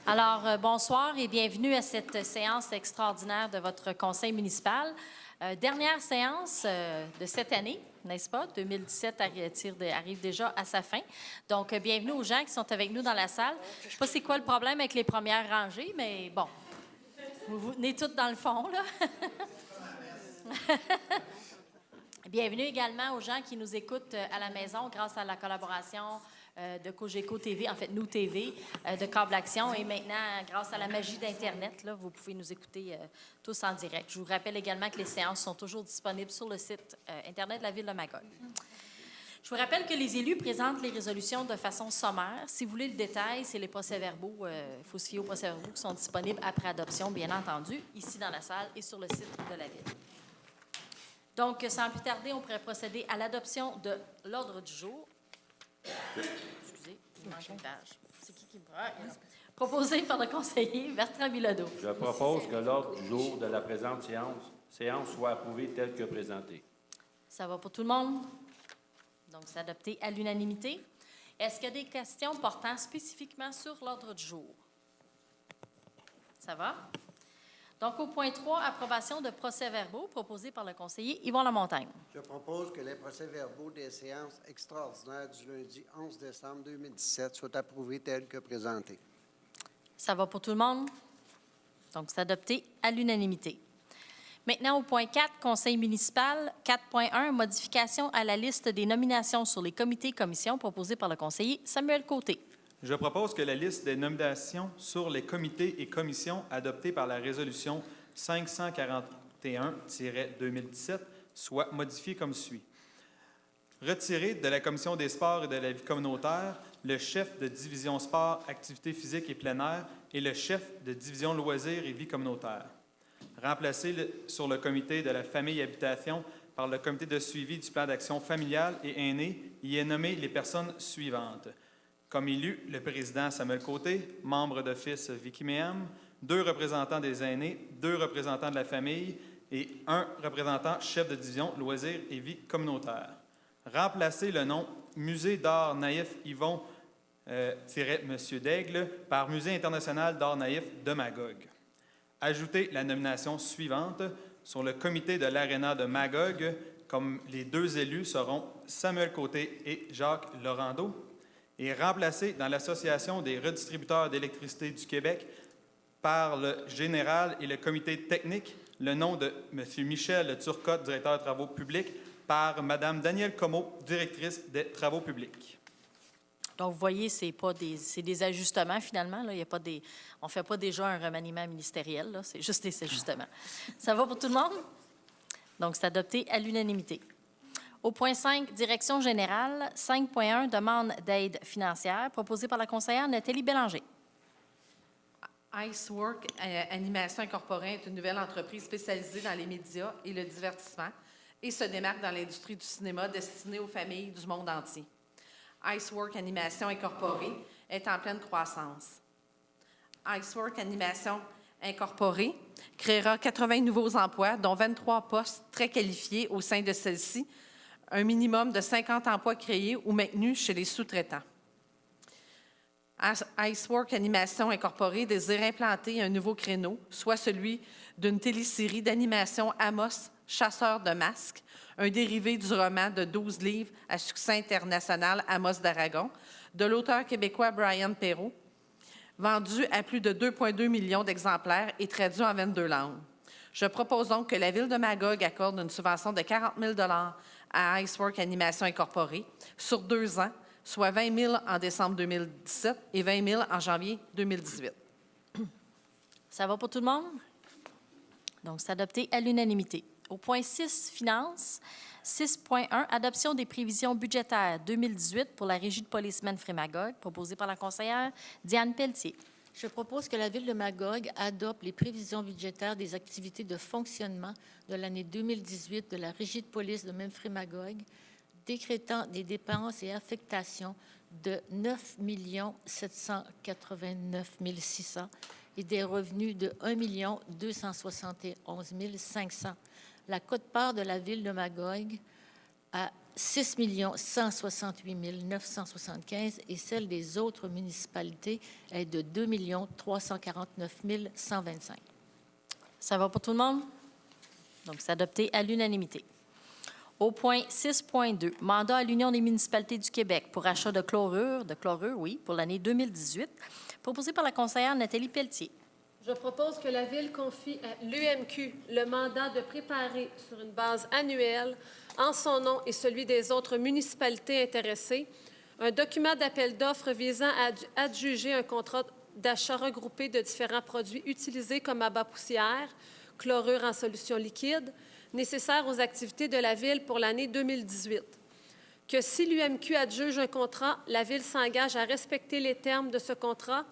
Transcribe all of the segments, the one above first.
Bonsoir et bienvenue à cette séance extraordinaire de votre conseil municipal. Dernière séance de cette année, n'est-ce pas? 2017 arrive déjà à sa fin. Donc, bienvenue aux gens qui sont avec nous dans la salle. Je ne sais pas c'est quoi le problème avec les premières rangées, mais bon, vous venez toutes dans le fond, là. Bienvenue également aux gens qui nous écoutent à la maison grâce à la collaboration de Cogeco TV, en fait, Nous TV, de Câble Action. Et maintenant, grâce à la magie d'Internet, là, vous pouvez nous écouter tous en direct. Je vous rappelle également que les séances sont toujours disponibles sur le site Internet de la Ville de Magog. Je vous rappelle que les élus présentent les résolutions de façon sommaire. Si vous voulez le détail, c'est les procès-verbaux, il faut se fier aux procès-verbaux qui sont disponibles après adoption, bien entendu, ici dans la salle et sur le site de la Ville. Donc, sans plus tarder, on pourrait procéder à l'adoption de l'ordre du jour. Excusez, il manque une page. C'est qui me prend? Proposé par le conseiller Bertrand Bilodeau. Je propose que l'ordre du jour de la présente séance soit approuvé tel que présenté. Ça va pour tout le monde? Donc, c'est adopté à l'unanimité. Est-ce qu'il y a des questions portant spécifiquement sur l'ordre du jour? Ça va? Donc, au point 3, approbation de procès-verbaux proposé par le conseiller Yvon Lamontagne. Je propose que les procès-verbaux des séances extraordinaires du lundi 11 décembre 2017 soient approuvés tels que présentés. Ça va pour tout le monde? Donc, c'est adopté à l'unanimité. Maintenant, au point 4, conseil municipal, 4.1, modification à la liste des nominations sur les comités et commissions proposée par le conseiller Samuel Côté. Je propose que la liste des nominations sur les comités et commissions adoptée par la résolution 541-2017 soit modifiée comme suit. Retirer de la Commission des sports et de la vie communautaire le chef de division sport, activités physiques et plein air et le chef de division loisirs et vie communautaire. Remplacer sur le comité de la famille et habitation par le comité de suivi du plan d'action familial et aîné, y est nommé les personnes suivantes. Comme élu, le président Samuel Côté, membre d'office Vicky Méham, 2 représentants des aînés, 2 représentants de la famille et 1 représentant chef de division loisirs et vie communautaire. Remplacer le nom Musée d'art naïf Yvon Monsieur Daigle par Musée international d'art naïf de Magog. Ajouter la nomination suivante sur le comité de l'Aréna de Magog, comme les 2 élus seront Samuel Côté et Jacques Laurando, et remplacer dans l'Association des redistributeurs d'électricité du Québec par le général et le comité technique le nom de M. Michel Turcotte, directeur des travaux publics, par Mme Danielle Comeau, directrice des travaux publics. Donc, vous voyez, c'est des ajustements, finalement. Là. On ne fait pas déjà un remaniement ministériel, c'est juste des ajustements. Ça va pour tout le monde? Donc, c'est adopté à l'unanimité. Au point 5, direction générale, 5.1, demande d'aide financière, proposée par la conseillère Nathalie Bélanger. Icework Animation Incorporée est une nouvelle entreprise spécialisée dans les médias et le divertissement et se démarque dans l'industrie du cinéma destinée aux familles du monde entier. Icework Animation Incorporée est en pleine croissance. Icework Animation Incorporée créera 80 nouveaux emplois, dont 23 postes très qualifiés au sein de celle-ci, un minimum de 50 emplois créés ou maintenus chez les sous-traitants. Icework Animation Incorporée désire implanter un nouveau créneau, soit celui d'une télésérie d'animation Amos, chasseur de masques, un dérivé du roman de 12 livres à succès international Amos d'Aragon, de l'auteur québécois Brian Perrault, vendu à plus de 2,2 millions d'exemplaires et traduit en 22 langues. Je propose donc que la Ville de Magog accorde une subvention de 40 000 à Icework Animation Incorporée sur 2 ans, soit 20 000 en décembre 2017 et 20 000 en janvier 2018. Ça va pour tout le monde? Donc, c'est adopté à l'unanimité. Au point 6, finances, 6.1, adoption des prévisions budgétaires 2018 pour la Régie de police Frémagogue, proposée par la conseillère Diane Pelletier. Je propose que la Ville de Magog adopte les prévisions budgétaires des activités de fonctionnement de l'année 2018 de la Régie de police de Memphremagog, décrétant des dépenses et affectations de 9 789 600 et des revenus de 1 271 500. La quote-part de la Ville de Magog à 6 168 975 et celle des autres municipalités est de 2 349 125. Ça va pour tout le monde? Donc, c'est adopté à l'unanimité. Au point 6.2, mandat à l'Union des municipalités du Québec pour achat de chlorure, oui, pour l'année 2018, proposé par la conseillère Nathalie Pelletier. Je propose que la Ville confie à l'UMQ le mandat de préparer sur une base annuelle, en son nom et celui des autres municipalités intéressées, un document d'appel d'offres visant à adjuger un contrat d'achat regroupé de différents produits utilisés comme abat poussière, chlorure en solution liquide, nécessaires aux activités de la Ville pour l'année 2018. Que si l'UMQ adjuge un contrat, la Ville s'engage à respecter les termes de ce contrat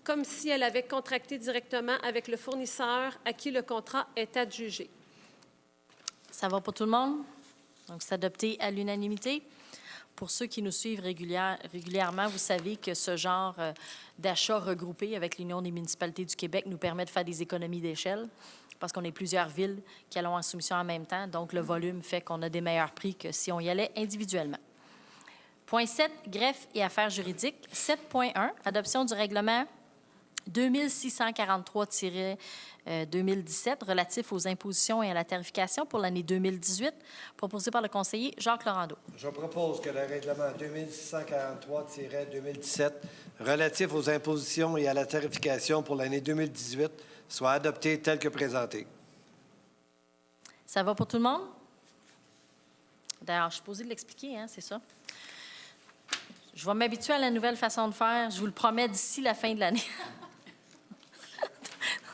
comme si elle avait contracté directement avec le fournisseur à qui le contrat est adjugé. Ça va pour tout le monde? Donc, c'est adopté à l'unanimité. Pour ceux qui nous suivent régulièrement, vous savez que ce genre d'achat regroupé avec l'Union des municipalités du Québec nous permet de faire des économies d'échelle parce qu'on est plusieurs villes qui allons en soumission en même temps. Donc, le volume fait qu'on a des meilleurs prix que si on y allait individuellement. Point 7, greffe et affaires juridiques. 7.1, adoption du règlement 2643-2017 relatif aux impositions et à la tarification pour l'année 2018, proposé par le conseiller Jacques Laurando. Je propose que le règlement 2643-2017 relatif aux impositions et à la tarification pour l'année 2018 soit adopté tel que présenté. Ça va pour tout le monde? D'ailleurs, je suis posée de l'expliquer, hein, c'est ça? Je vais m'habituer à la nouvelle façon de faire, je vous le promets, d'ici la fin de l'année.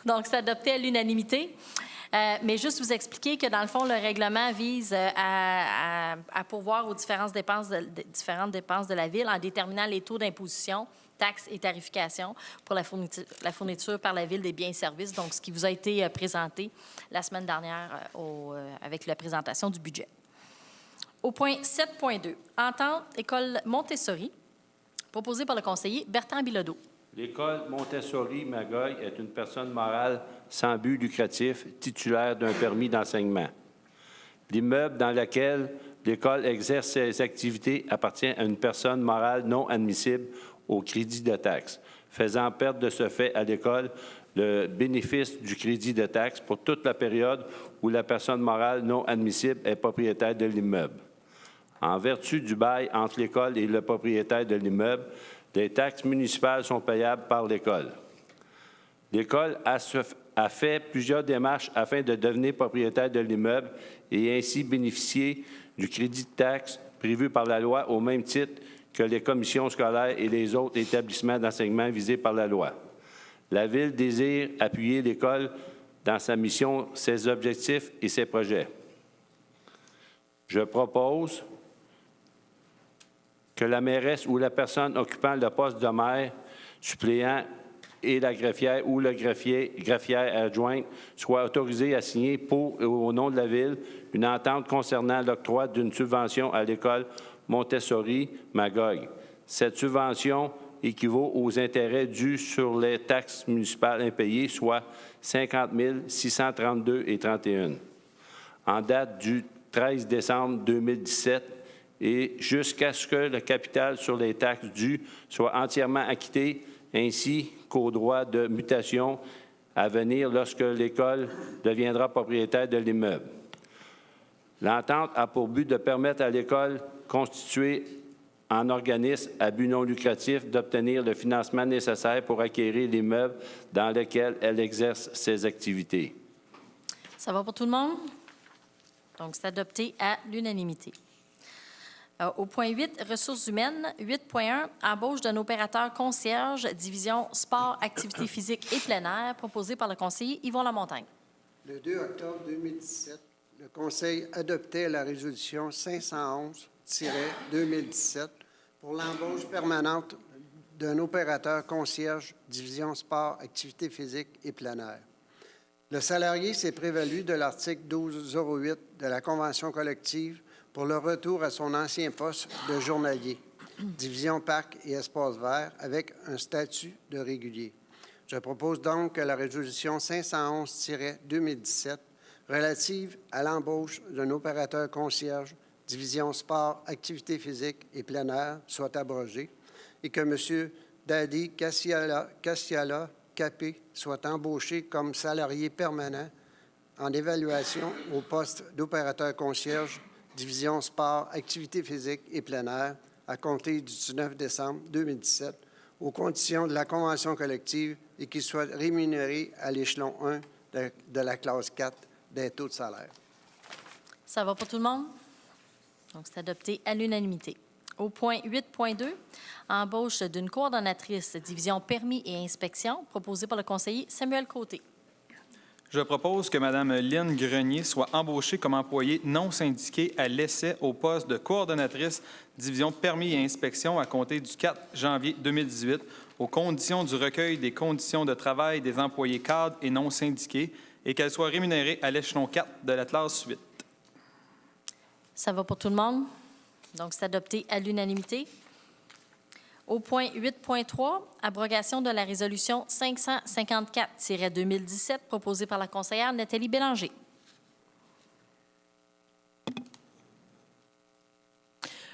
Donc, c'est adopté à l'unanimité. Mais juste vous expliquer que, dans le fond, le règlement vise à pourvoir aux différentes dépenses de la Ville en déterminant les taux d'imposition, taxes et tarifications pour la fourniture par la Ville des biens et services, donc ce qui vous a été présenté la semaine dernière avec la présentation du budget. Au point 7.2, entente École Montessori, proposée par le conseiller Bertrand Bilodeau. L'école Montessori-Magog est une personne morale sans but lucratif, titulaire d'un permis d'enseignement. L'immeuble dans lequel l'école exerce ses activités appartient à une personne morale non admissible au crédit de taxe, faisant perdre de ce fait à l'école le bénéfice du crédit de taxe pour toute la période où la personne morale non admissible est propriétaire de l'immeuble. En vertu du bail entre l'école et le propriétaire de l'immeuble, les taxes municipales sont payables par l'école. L'école a fait plusieurs démarches afin de devenir propriétaire de l'immeuble et ainsi bénéficier du crédit de taxe prévu par la loi au même titre que les commissions scolaires et les autres établissements d'enseignement visés par la loi. La Ville désire appuyer l'école dans sa mission, ses objectifs et ses projets. Je propose que la mairesse ou la personne occupant le poste de maire suppléant et la greffière ou le greffière adjointe soient autorisés à signer pour et au nom de la Ville une entente concernant l'octroi d'une subvention à l'école Montessori-Magog. Cette subvention équivaut aux intérêts dus sur les taxes municipales impayées, soit 50 632,31 en date du 13 décembre 2017 et jusqu'à ce que le capital sur les taxes dues soit entièrement acquitté, ainsi qu'aux droits de mutation à venir lorsque l'école deviendra propriétaire de l'immeuble. L'entente a pour but de permettre à l'école constituée en organisme à but non lucratif d'obtenir le financement nécessaire pour acquérir l'immeuble dans lequel elle exerce ses activités. Ça va pour tout le monde? Donc, c'est adopté à l'unanimité. Au point 8, ressources humaines, 8.1, embauche d'un opérateur concierge, division sport, activités physiques et plein air, proposé par le conseiller Yvon Lamontagne. Le 2 octobre 2017, le Conseil adoptait la résolution 511-2017 pour l'embauche permanente d'un opérateur concierge, division sport, activités physiques et plein air. Le salarié s'est prévalu de l'article 1208 de la Convention collective pour le retour à son ancien poste de journalier, division parc et espace vert, avec un statut de régulier. Je propose donc que la résolution 511-2017 relative à l'embauche d'un opérateur concierge, division sport, activité physique et plein air soit abrogée et que M. Dadi Cassiala Capé soit embauché comme salarié permanent en évaluation au poste d'opérateur concierge, division sport, activité physique et plein air à compter du 19 décembre 2017 aux conditions de la convention collective et qu'il soit rémunéré à l'échelon 1 de la classe 4 des taux de salaire. Ça va pour tout le monde? Donc, c'est adopté à l'unanimité. Au point 8.2, embauche d'une coordonnatrice division permis et inspection, proposée par le conseiller Samuel Côté. Je propose que Mme Lynne Grenier soit embauchée comme employée non syndiquée à l'essai au poste de coordonnatrice division permis et inspection à compter du 4 janvier 2018 aux conditions du recueil des conditions de travail des employés cadres et non syndiqués et qu'elle soit rémunérée à l'échelon 4 de la classe 8. Ça va pour tout le monde? Donc, c'est adopté à l'unanimité. Au point 8.3, abrogation de la résolution 554-2017 proposée par la conseillère Nathalie Bélanger.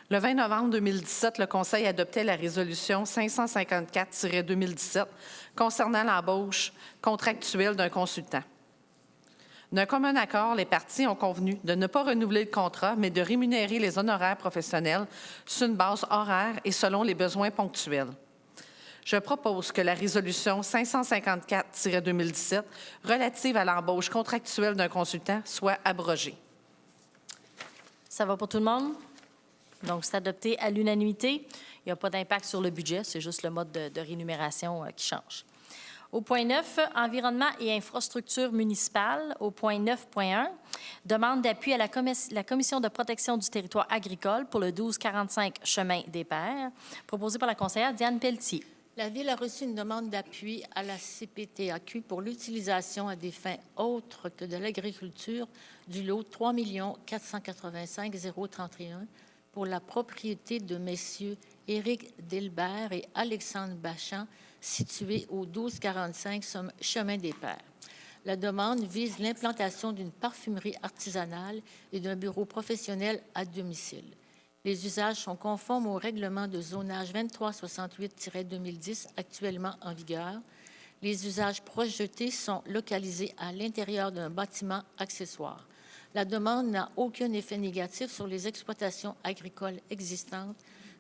Le 20 novembre 2017, le Conseil adoptait la résolution 554-2017 concernant l'embauche contractuelle d'un consultant. D'un commun accord, les parties ont convenu de ne pas renouveler le contrat, mais de rémunérer les honoraires professionnels sur une base horaire et selon les besoins ponctuels. Je propose que la résolution 554-2017 relative à l'embauche contractuelle d'un consultant soit abrogée. Ça va pour tout le monde? Donc, c'est adopté à l'unanimité. Il n'y a pas d'impact sur le budget, c'est juste le mode de rémunération qui change. Au point 9, environnement et infrastructures municipales. Au point 9.1, demande d'appui à la Commission de protection du territoire agricole pour le 1245 chemin des Pères, proposé par la conseillère Diane Pelletier. La Ville a reçu une demande d'appui à la CPTAQ pour l'utilisation à des fins autres que de l'agriculture du lot 3 485 031 pour la propriété de messieurs Éric Delbert et Alexandre Bachand, situé au 1245 chemin des Pères. La demande vise l'implantation d'une parfumerie artisanale et d'un bureau professionnel à domicile. Les usages sont conformes au règlement de zonage 2368-2010 actuellement en vigueur. Les usages projetés sont localisés à l'intérieur d'un bâtiment accessoire. La demande n'a aucun effet négatif sur les exploitations agricoles existantes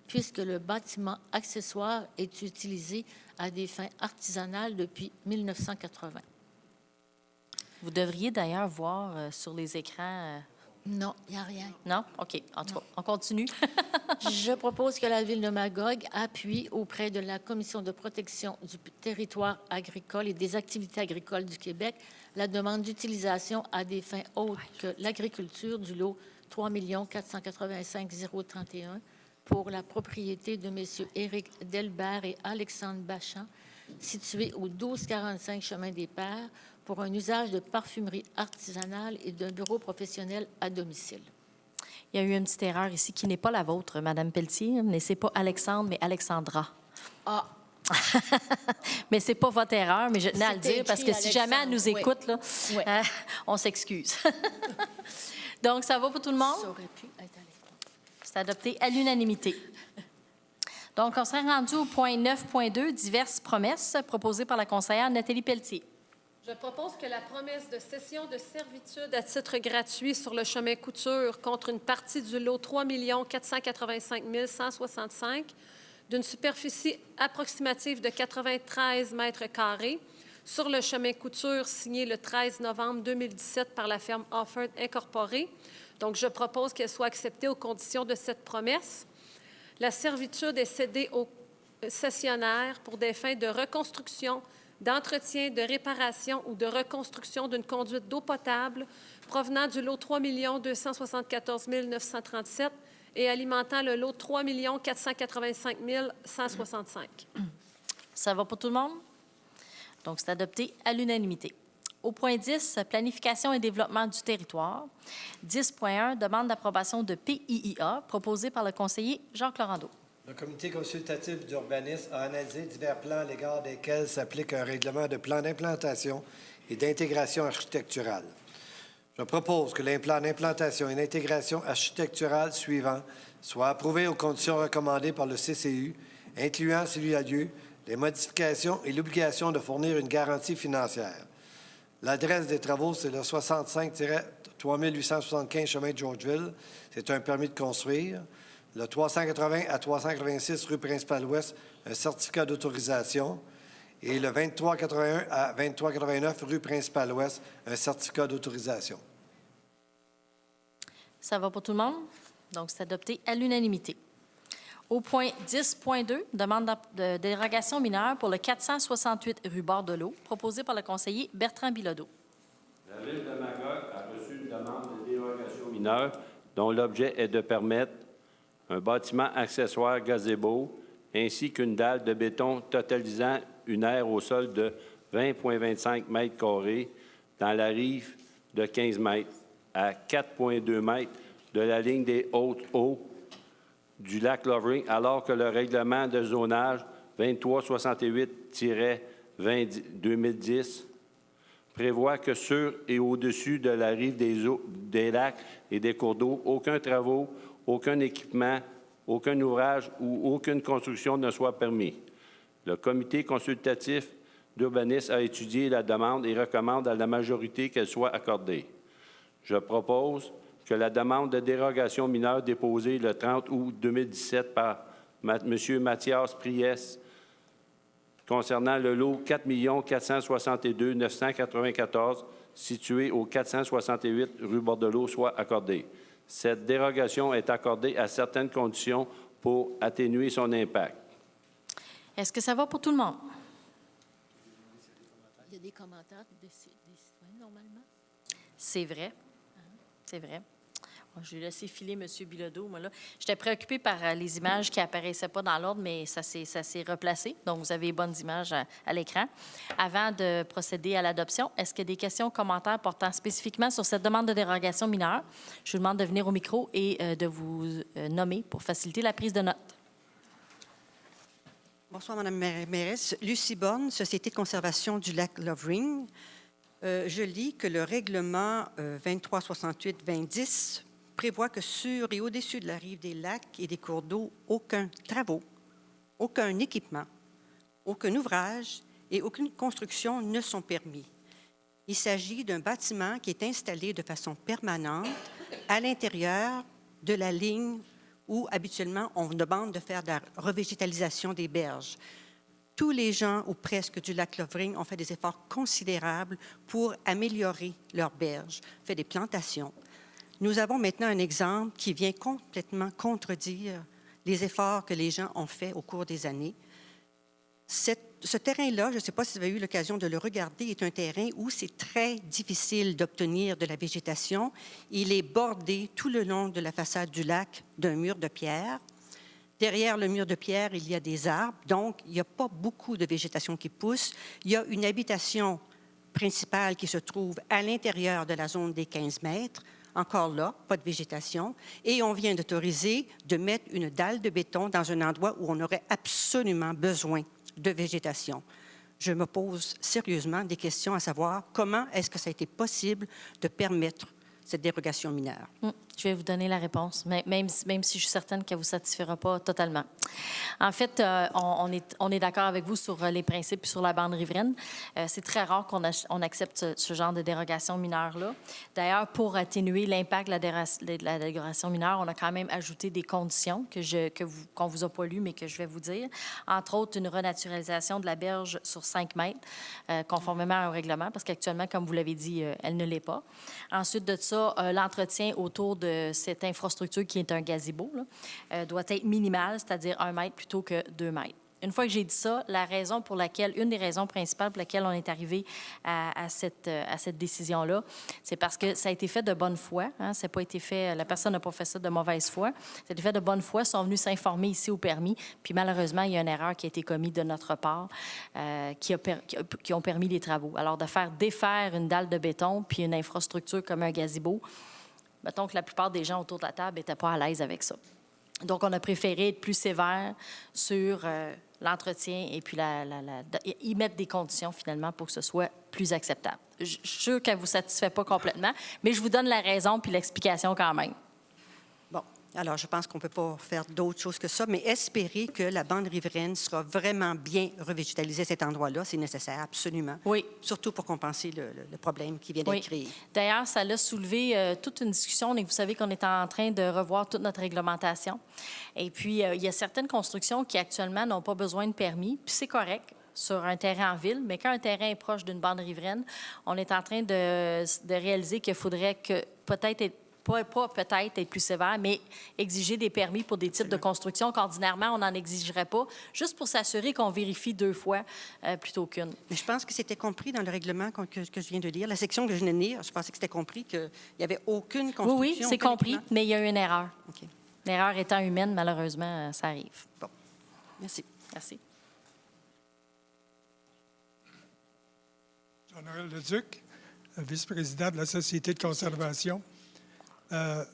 puisque le bâtiment accessoire est utilisé à des fins artisanales depuis 1980. Vous devriez d'ailleurs voir sur les écrans... Non, il n'y a rien. Non? OK. En tout cas, on continue. Je propose que la Ville de Magog appuie auprès de la Commission de protection du territoire agricole et des activités agricoles du Québec la demande d'utilisation à des fins autres que l'agriculture du lot 3 485 031 pour la propriété de messieurs Éric Delbert et Alexandre Bachand, situés au 1245 chemin des Pères, pour un usage de parfumerie artisanale et d'un bureau professionnel à domicile. Il y a eu une petite erreur ici qui n'est pas la vôtre, Madame Pelletier, mais c'est pas Alexandre, mais Alexandra. Ah! Mais c'est pas votre erreur, mais je tenais à le dire parce que si jamais elle nous écoute, là, Oui. on s'excuse. Donc, ça va pour tout le monde? Ça aurait pu être à l'école. C'est adopté à l'unanimité. Donc, on serait rendu au point 9.2, diverses promesses proposées par la conseillère Nathalie Pelletier. Je propose que la promesse de cession de servitude à titre gratuit sur le chemin Couture contre une partie du lot 3 485 165 d'une superficie approximative de 93 mètres carrés sur le chemin Couture signé le 13 novembre 2017 par la firme Offord Incorporée. Donc, je propose qu'elle soit acceptée aux conditions de cette promesse. La servitude est cédée aux cessionnaires pour des fins de reconstruction, d'entretien, de réparation ou de reconstruction d'une conduite d'eau potable provenant du lot 3 274 937 et alimentant le lot 3 485 165. Ça va pour tout le monde? Donc, c'est adopté à l'unanimité. Au point 10, planification et développement du territoire. 10.1, demande d'approbation de PIIA proposée par le conseiller Jacques Laurando. Le comité consultatif d'urbanisme a analysé divers plans à l'égard desquels s'applique un règlement de plan d'implantation et d'intégration architecturale. Je propose que les plans d'implantation et d'intégration architecturale suivants soient approuvés aux conditions recommandées par le CCU, incluant, s'il y a lieu, les modifications et l'obligation de fournir une garantie financière. L'adresse des travaux, c'est le 65-3875 chemin de Georgeville. C'est un permis de construire. Le 380 à 386 rue Principale-Ouest, un certificat d'autorisation. Et le 2381 à 2389 rue Principale-Ouest, un certificat d'autorisation. Ça va pour tout le monde? Donc, c'est adopté à l'unanimité. Au point 10.2, demande de dérogation mineure pour le 468 rue Bord-de-l'Eau, proposé par le conseiller Bertrand Bilodeau. La Ville de Magog a reçu une demande de dérogation mineure dont l'objet est de permettre un bâtiment accessoire gazebo ainsi qu'une dalle de béton totalisant une aire au sol de 20,25 mètres carrés dans la rive de 15 mètres à 4,2 mètres de la ligne des hautes eaux du lac Lovering, alors que le règlement de zonage 2368-2010 prévoit que sur et au-dessus de la rive des lacs et des cours d'eau, aucun travaux, aucun équipement, aucun ouvrage ou aucune construction ne soit permis. Le comité consultatif d'urbanisme a étudié la demande et recommande à la majorité qu'elle soit accordée. Je propose que la demande de dérogation mineure déposée le 30 août 2017 par M. Mathias Priès concernant le lot 4 462 994 situé au 468 rue Bord-de-l'Eau soit accordée. Cette dérogation est accordée à certaines conditions pour atténuer son impact. Est-ce que ça va pour tout le monde? Il y a des commentaires des citoyens, normalement. C'est vrai. C'est vrai. Je vais laisser filer M. Bilodeau. Moi, là, j'étais préoccupée par les images qui n'apparaissaient pas dans l'ordre, mais ça s'est replacé. Donc, vous avez les bonnes images à l'écran. Avant de procéder à l'adoption, est-ce qu'il y a des questions ou commentaires portant spécifiquement sur cette demande de dérogation mineure? Je vous demande de venir au micro et de vous nommer pour faciliter la prise de notes. Bonsoir, Mme la mairesse. Lucie Borne, Société de conservation du lac Lovering. Je lis que le règlement 2368-2010 prévoit que sur et au-dessus de la rive des lacs et des cours d'eau, aucun travaux, aucun équipement, aucun ouvrage et aucune construction ne sont permis. Il s'agit d'un bâtiment qui est installé de façon permanente à l'intérieur de la ligne où habituellement on demande de faire de la revégétalisation des berges. Tous les gens, ou presque, du lac Lovering ont fait des efforts considérables pour améliorer leurs berges, fait des plantations. Nous avons maintenant un exemple qui vient complètement contredire les efforts que les gens ont faits au cours des années. Ce terrain-là, je ne sais pas si vous avez eu l'occasion de le regarder, est un terrain où c'est très difficile d'obtenir de la végétation. Il est bordé tout le long de la façade du lac d'un mur de pierre. Derrière le mur de pierre, il y a des arbres, donc il n'y a pas beaucoup de végétation qui pousse. Il y a une habitation principale qui se trouve à l'intérieur de la zone des 15 mètres. Encore là, pas de végétation. Et on vient d'autoriser de mettre une dalle de béton dans un endroit où on aurait absolument besoin de végétation. Je me pose sérieusement des questions à savoir comment est-ce que ça a été possible de permettre cette dérogation mineure. Je vais vous donner la réponse, même si je suis certaine qu'elle ne vous satisfera pas totalement. En fait, on est d'accord avec vous sur les principes et sur la bande riveraine. C'est très rare qu'on accepte ce genre de dérogation mineure-là. D'ailleurs, pour atténuer l'impact de la dérogation mineure, on a quand même ajouté des conditions qu'on ne vous a pas lues, mais que je vais vous dire. Entre autres, une renaturalisation de la berge sur 5 mètres, conformément au règlement, parce qu'actuellement, comme vous l'avez dit, elle ne l'est pas. Ensuite de ça, l'entretien autour de cette infrastructure qui est un gazebo là, doit être minimal, c'est-à-dire 1 mètre plutôt que 2 mètres. Une fois que j'ai dit ça, une des raisons principales pour lesquelles on est arrivé à cette décision-là, c'est parce que ça a été fait de bonne foi. Hein, ça n'a pas été fait, la personne n'a pas fait ça de mauvaise foi. Ça a été fait de bonne foi, sont venus s'informer ici au permis. Puis malheureusement, il y a une erreur qui a été commise de notre part qui ont permis les travaux. Alors, de faire défaire une dalle de béton puis une infrastructure comme un gazebo, mettons que la plupart des gens autour de la table n'étaient pas à l'aise avec ça. Donc, on a préféré être plus sévère sur l'entretien et puis y mettre des conditions, finalement, pour que ce soit plus acceptable. Je suis sûre qu'elle ne vous satisfait pas complètement, mais je vous donne la raison puis l'explication quand même. Bon, alors je pense qu'on ne peut pas faire d'autre chose que ça, mais espérer que la bande riveraine sera vraiment bien revégétalisée à cet endroit-là, c'est nécessaire, absolument. Oui. Surtout pour compenser le problème qui vient d'être créé. D'ailleurs, ça l'a soulevé toute une discussion. Et vous savez qu'on est en train de revoir toute notre réglementation. Et puis, il y a certaines constructions qui, actuellement, n'ont pas besoin de permis, puis c'est correct sur un terrain en ville, mais quand un terrain est proche d'une bande riveraine, on est en train de réaliser qu'il faudrait que peut-être être plus sévère, mais exiger des permis pour des types de construction qu'ordinairement, on n'en exigerait pas, juste pour s'assurer qu'on vérifie 2 fois plutôt qu'une. Mais je pense que c'était compris dans le règlement que je viens de lire. La section que je viens de lire, je pensais que c'était compris qu'il n'y avait aucune construction. Oui, c'est compris, équipement. mais il y a eu une erreur. OK. L'erreur étant humaine, malheureusement, ça arrive. Bon, merci. Merci. Jean-Noël Leduc, vice-président de la Société de conservation. Je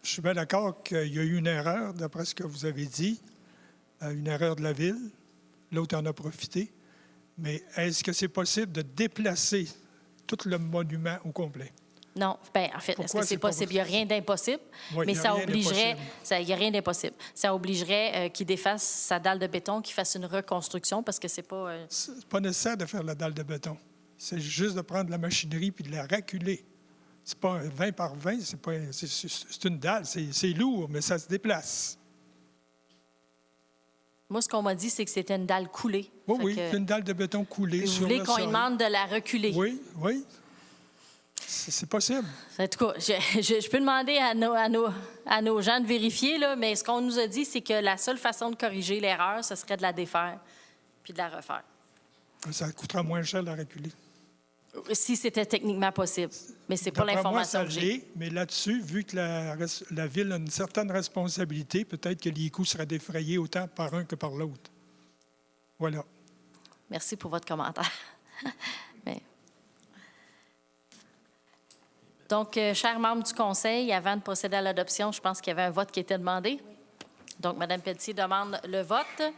suis bien d'accord qu'il y a eu une erreur, d'après ce que vous avez dit, une erreur de la Ville. L'autre en a profité. Mais est-ce que c'est possible de déplacer tout le monument au complet? Non. Bien, en fait, est-ce que c'est possible? Il n'y a rien d'impossible, Oui, mais il y a ça rien obligerait... d'impossible. Il n'y a rien d'impossible. Ça obligerait qu'il défasse sa dalle de béton, qu'il fasse une reconstruction, parce que c'est pas... C'est pas nécessaire de faire la dalle de béton. C'est juste de prendre la machinerie puis de la reculer. C'est pas 20 par 20, c'est une dalle. C'est lourd, mais ça se déplace. Moi, ce qu'on m'a dit, c'est que c'était une dalle coulée. Oui, Fait que c'est une dalle de béton coulée vous sur voulez le qu'on lui sol. demande de la reculer? Oui. C'est possible. En tout cas, je peux demander à nos gens de vérifier, là, mais ce qu'on nous a dit, c'est que la seule façon de corriger l'erreur, ce serait de la défaire puis de la refaire. Ça coûtera moins cher de la reculer. Si c'était techniquement possible. Mais c'est pas D'après moi, l'information ça que j'ai. l'est, mais là-dessus, vu que la Ville a une certaine responsabilité, peut-être que les coûts seraient défrayés autant par un que par l'autre. Voilà. Merci pour votre commentaire. Mais... Donc, chers membres du Conseil, avant de procéder à l'adoption, je pense qu'il y avait un vote qui était demandé. Donc, Mme Pelletier demande le vote.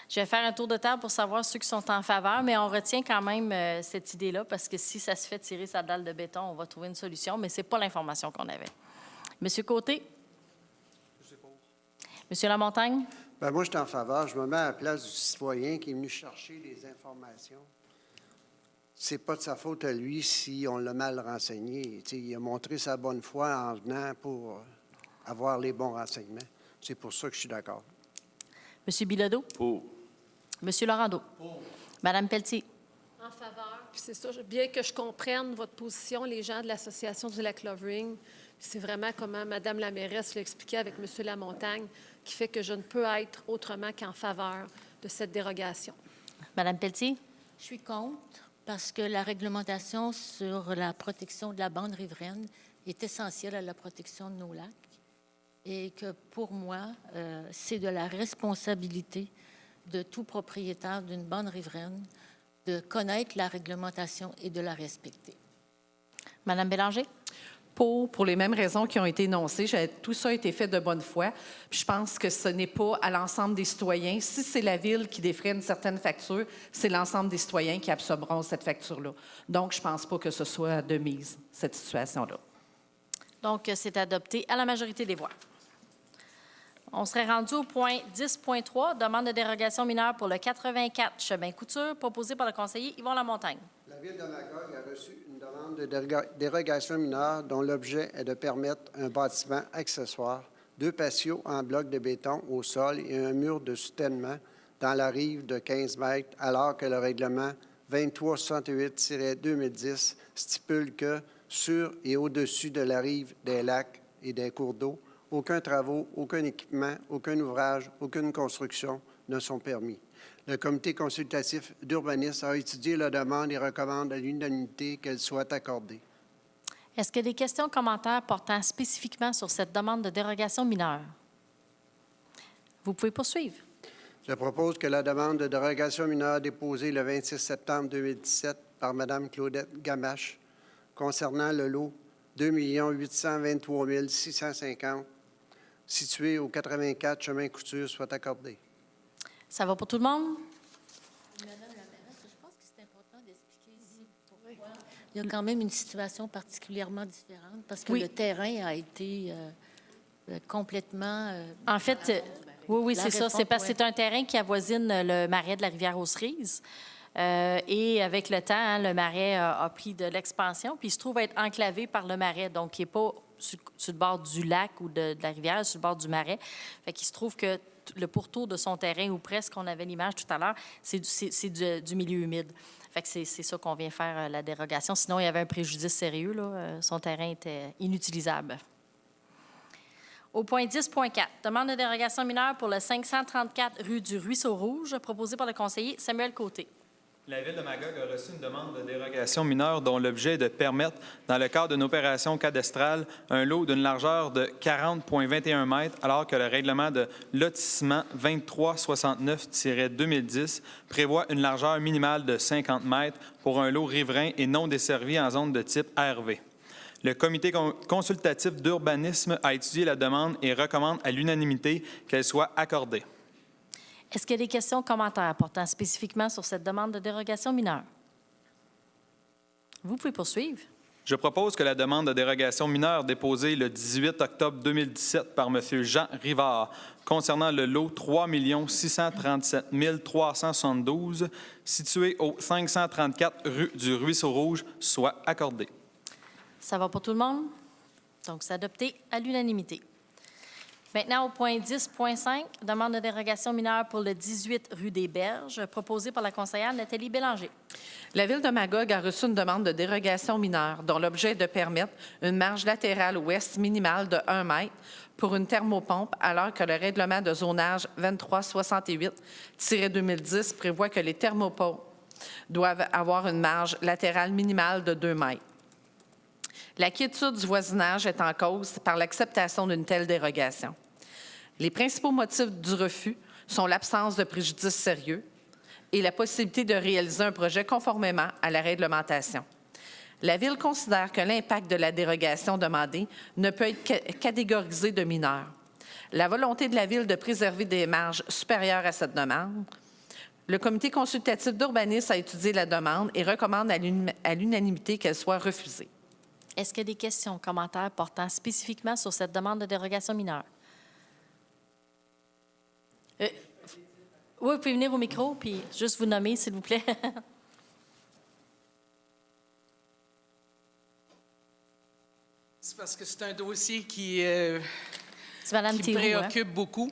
Je vais faire un tour de table pour savoir ceux qui sont en faveur, mais on retient quand même cette idée-là, parce que si ça se fait tirer sa dalle de béton, on va trouver une solution, mais ce n'est pas l'information qu'on avait. Monsieur Côté? Monsieur Lamontagne? Bien, moi, je suis en faveur. Je me mets à la place du citoyen qui est venu chercher des informations. C'est pas de sa faute à lui si on l'a mal renseigné. T'sais, il a montré sa bonne foi en venant pour avoir les bons renseignements. C'est pour ça que je suis d'accord. Monsieur Bilodeau? Pour. Monsieur Laurando? Madame Pelletier? En faveur. Puis c'est ça, bien que je comprenne votre position, les gens de l'Association du lac Lovering, c'est vraiment comment Mme la mairesse l'a expliqué avec M. Lamontagne, qui fait que je ne peux être autrement qu'en faveur de cette dérogation. Madame Pelletier? Je suis contre parce que la réglementation sur la protection de la bande riveraine est essentielle à la protection de nos lacs et que pour moi, c'est de la responsabilité de tout propriétaire d'une bande riveraine de connaître la réglementation et de la respecter. Madame Bélanger? Pour les mêmes raisons qui ont été énoncées. Tout ça a été fait de bonne foi. Puis je pense que ce n'est pas à l'ensemble des citoyens. Si c'est la Ville qui défraie une certaine facture, c'est l'ensemble des citoyens qui absorberont cette facture-là. Donc, je ne pense pas que ce soit de mise, cette situation-là. Donc, c'est adopté à la majorité des voix. On serait rendu au point 10.3, demande de dérogation mineure pour le 84 chemin Couture, proposé par le conseiller Yvon Lamontagne. La Ville de Magog a reçu une demande de dérogation mineure dont l'objet est de permettre un bâtiment accessoire, 2 patios en bloc de béton au sol et un mur de soutènement dans la rive de 15 mètres, alors que le règlement 2368-2010 stipule que, sur et au-dessus de la rive des lacs et des cours d'eau, aucun travaux, aucun équipement, aucun ouvrage, aucune construction ne sont permis. Le comité consultatif d'urbanisme a étudié la demande et recommande à l'unanimité qu'elle soit accordée. Est-ce qu'il y a des questions, commentaires portant spécifiquement sur cette demande de dérogation mineure? Vous pouvez poursuivre. Je propose que la demande de dérogation mineure déposée le 26 septembre 2017 par Mme Claudette Gamache concernant le lot 2 823 650 situé au 84 chemin Couture soit accordée. Ça va pour tout le monde? Madame la mairesse, je pense que c'est important d'expliquer ici pourquoi il y a quand même une situation particulièrement différente parce que Oui. le terrain a été complètement... En fait, oui, La c'est ça. réponse, C'est parce que ouais. c'est un terrain qui avoisine le marais de la rivière aux Cerises. Et avec le temps, hein, le marais a pris de l'expansion, puis il se trouve être enclavé par le marais, donc il n'est pas sur le bord du lac ou de la rivière, sur le bord du marais. Fait qu'il se trouve que le pourtour de son terrain, ou presque, on avait l'image tout à l'heure, c'est du milieu humide. Fait que c'est ça qu'on vient faire la dérogation. Sinon, il y avait un préjudice sérieux, là. Son terrain était inutilisable. Au point 10.4, demande de dérogation mineure pour le 534 rue du Ruisseau-Rouge, proposé par le conseiller Samuel Côté. La Ville de Magog a reçu une demande de dérogation mineure dont l'objet est de permettre, dans le cadre d'une opération cadastrale, un lot d'une largeur de 40,21 mètres, alors que le règlement de lotissement 2369-2010 prévoit une largeur minimale de 50 mètres pour un lot riverain et non desservi en zone de type RV. Le comité consultatif d'urbanisme a étudié la demande et recommande à l'unanimité qu'elle soit accordée. Est-ce qu'il y a des questions ou commentaires portant spécifiquement sur cette demande de dérogation mineure? Vous pouvez poursuivre. Je propose que la demande de dérogation mineure déposée le 18 octobre 2017 par M. Jean Rivard concernant le lot 3 637 372 situé au 534 rue du Ruisseau-Rouge soit accordée. Ça va pour tout le monde? Donc, c'est adopté à l'unanimité. Maintenant, au point 10.5, demande de dérogation mineure pour le 18 rue des Berges, proposée par la conseillère Nathalie Bélanger. La Ville de Magog a reçu une demande de dérogation mineure dont l'objet est de permettre une marge latérale ouest minimale de 1 mètre pour une thermopompe, alors que le règlement de zonage 2368-2010 prévoit que les thermopompes doivent avoir une marge latérale minimale de 2 mètres. La quiétude du voisinage est en cause par l'acceptation d'une telle dérogation. Les principaux motifs du refus sont l'absence de préjudice sérieux et la possibilité de réaliser un projet conformément à la réglementation. La Ville considère que l'impact de la dérogation demandée ne peut être catégorisé de mineur. La volonté de la Ville de préserver des marges supérieures à cette demande. Le comité consultatif d'urbanisme a étudié la demande et recommande à l'unanimité qu'elle soit refusée. Est-ce qu'il y a des questions, commentaires portant spécifiquement sur cette demande de dérogation mineure? Oui, vous pouvez venir au micro, puis juste vous nommer, s'il vous plaît. C'est parce que c'est un dossier qui C'est Mme Théroux, préoccupe beaucoup.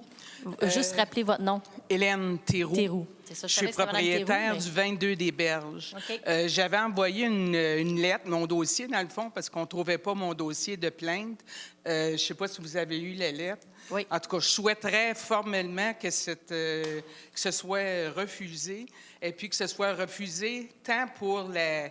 Juste rappeler votre nom. Hélène Théroux. Théroux. C'est ça, Je savais suis que c'était Mme propriétaire Théroux, du 22 des Berges. OK. J'avais envoyé une lettre, mon dossier, dans le fond, parce qu'on ne trouvait pas mon dossier de plainte. Je ne sais pas si vous avez eu la lettre. Oui. En tout cas, je souhaiterais formellement que ce soit refusé, et puis que ce soit refusé tant pour la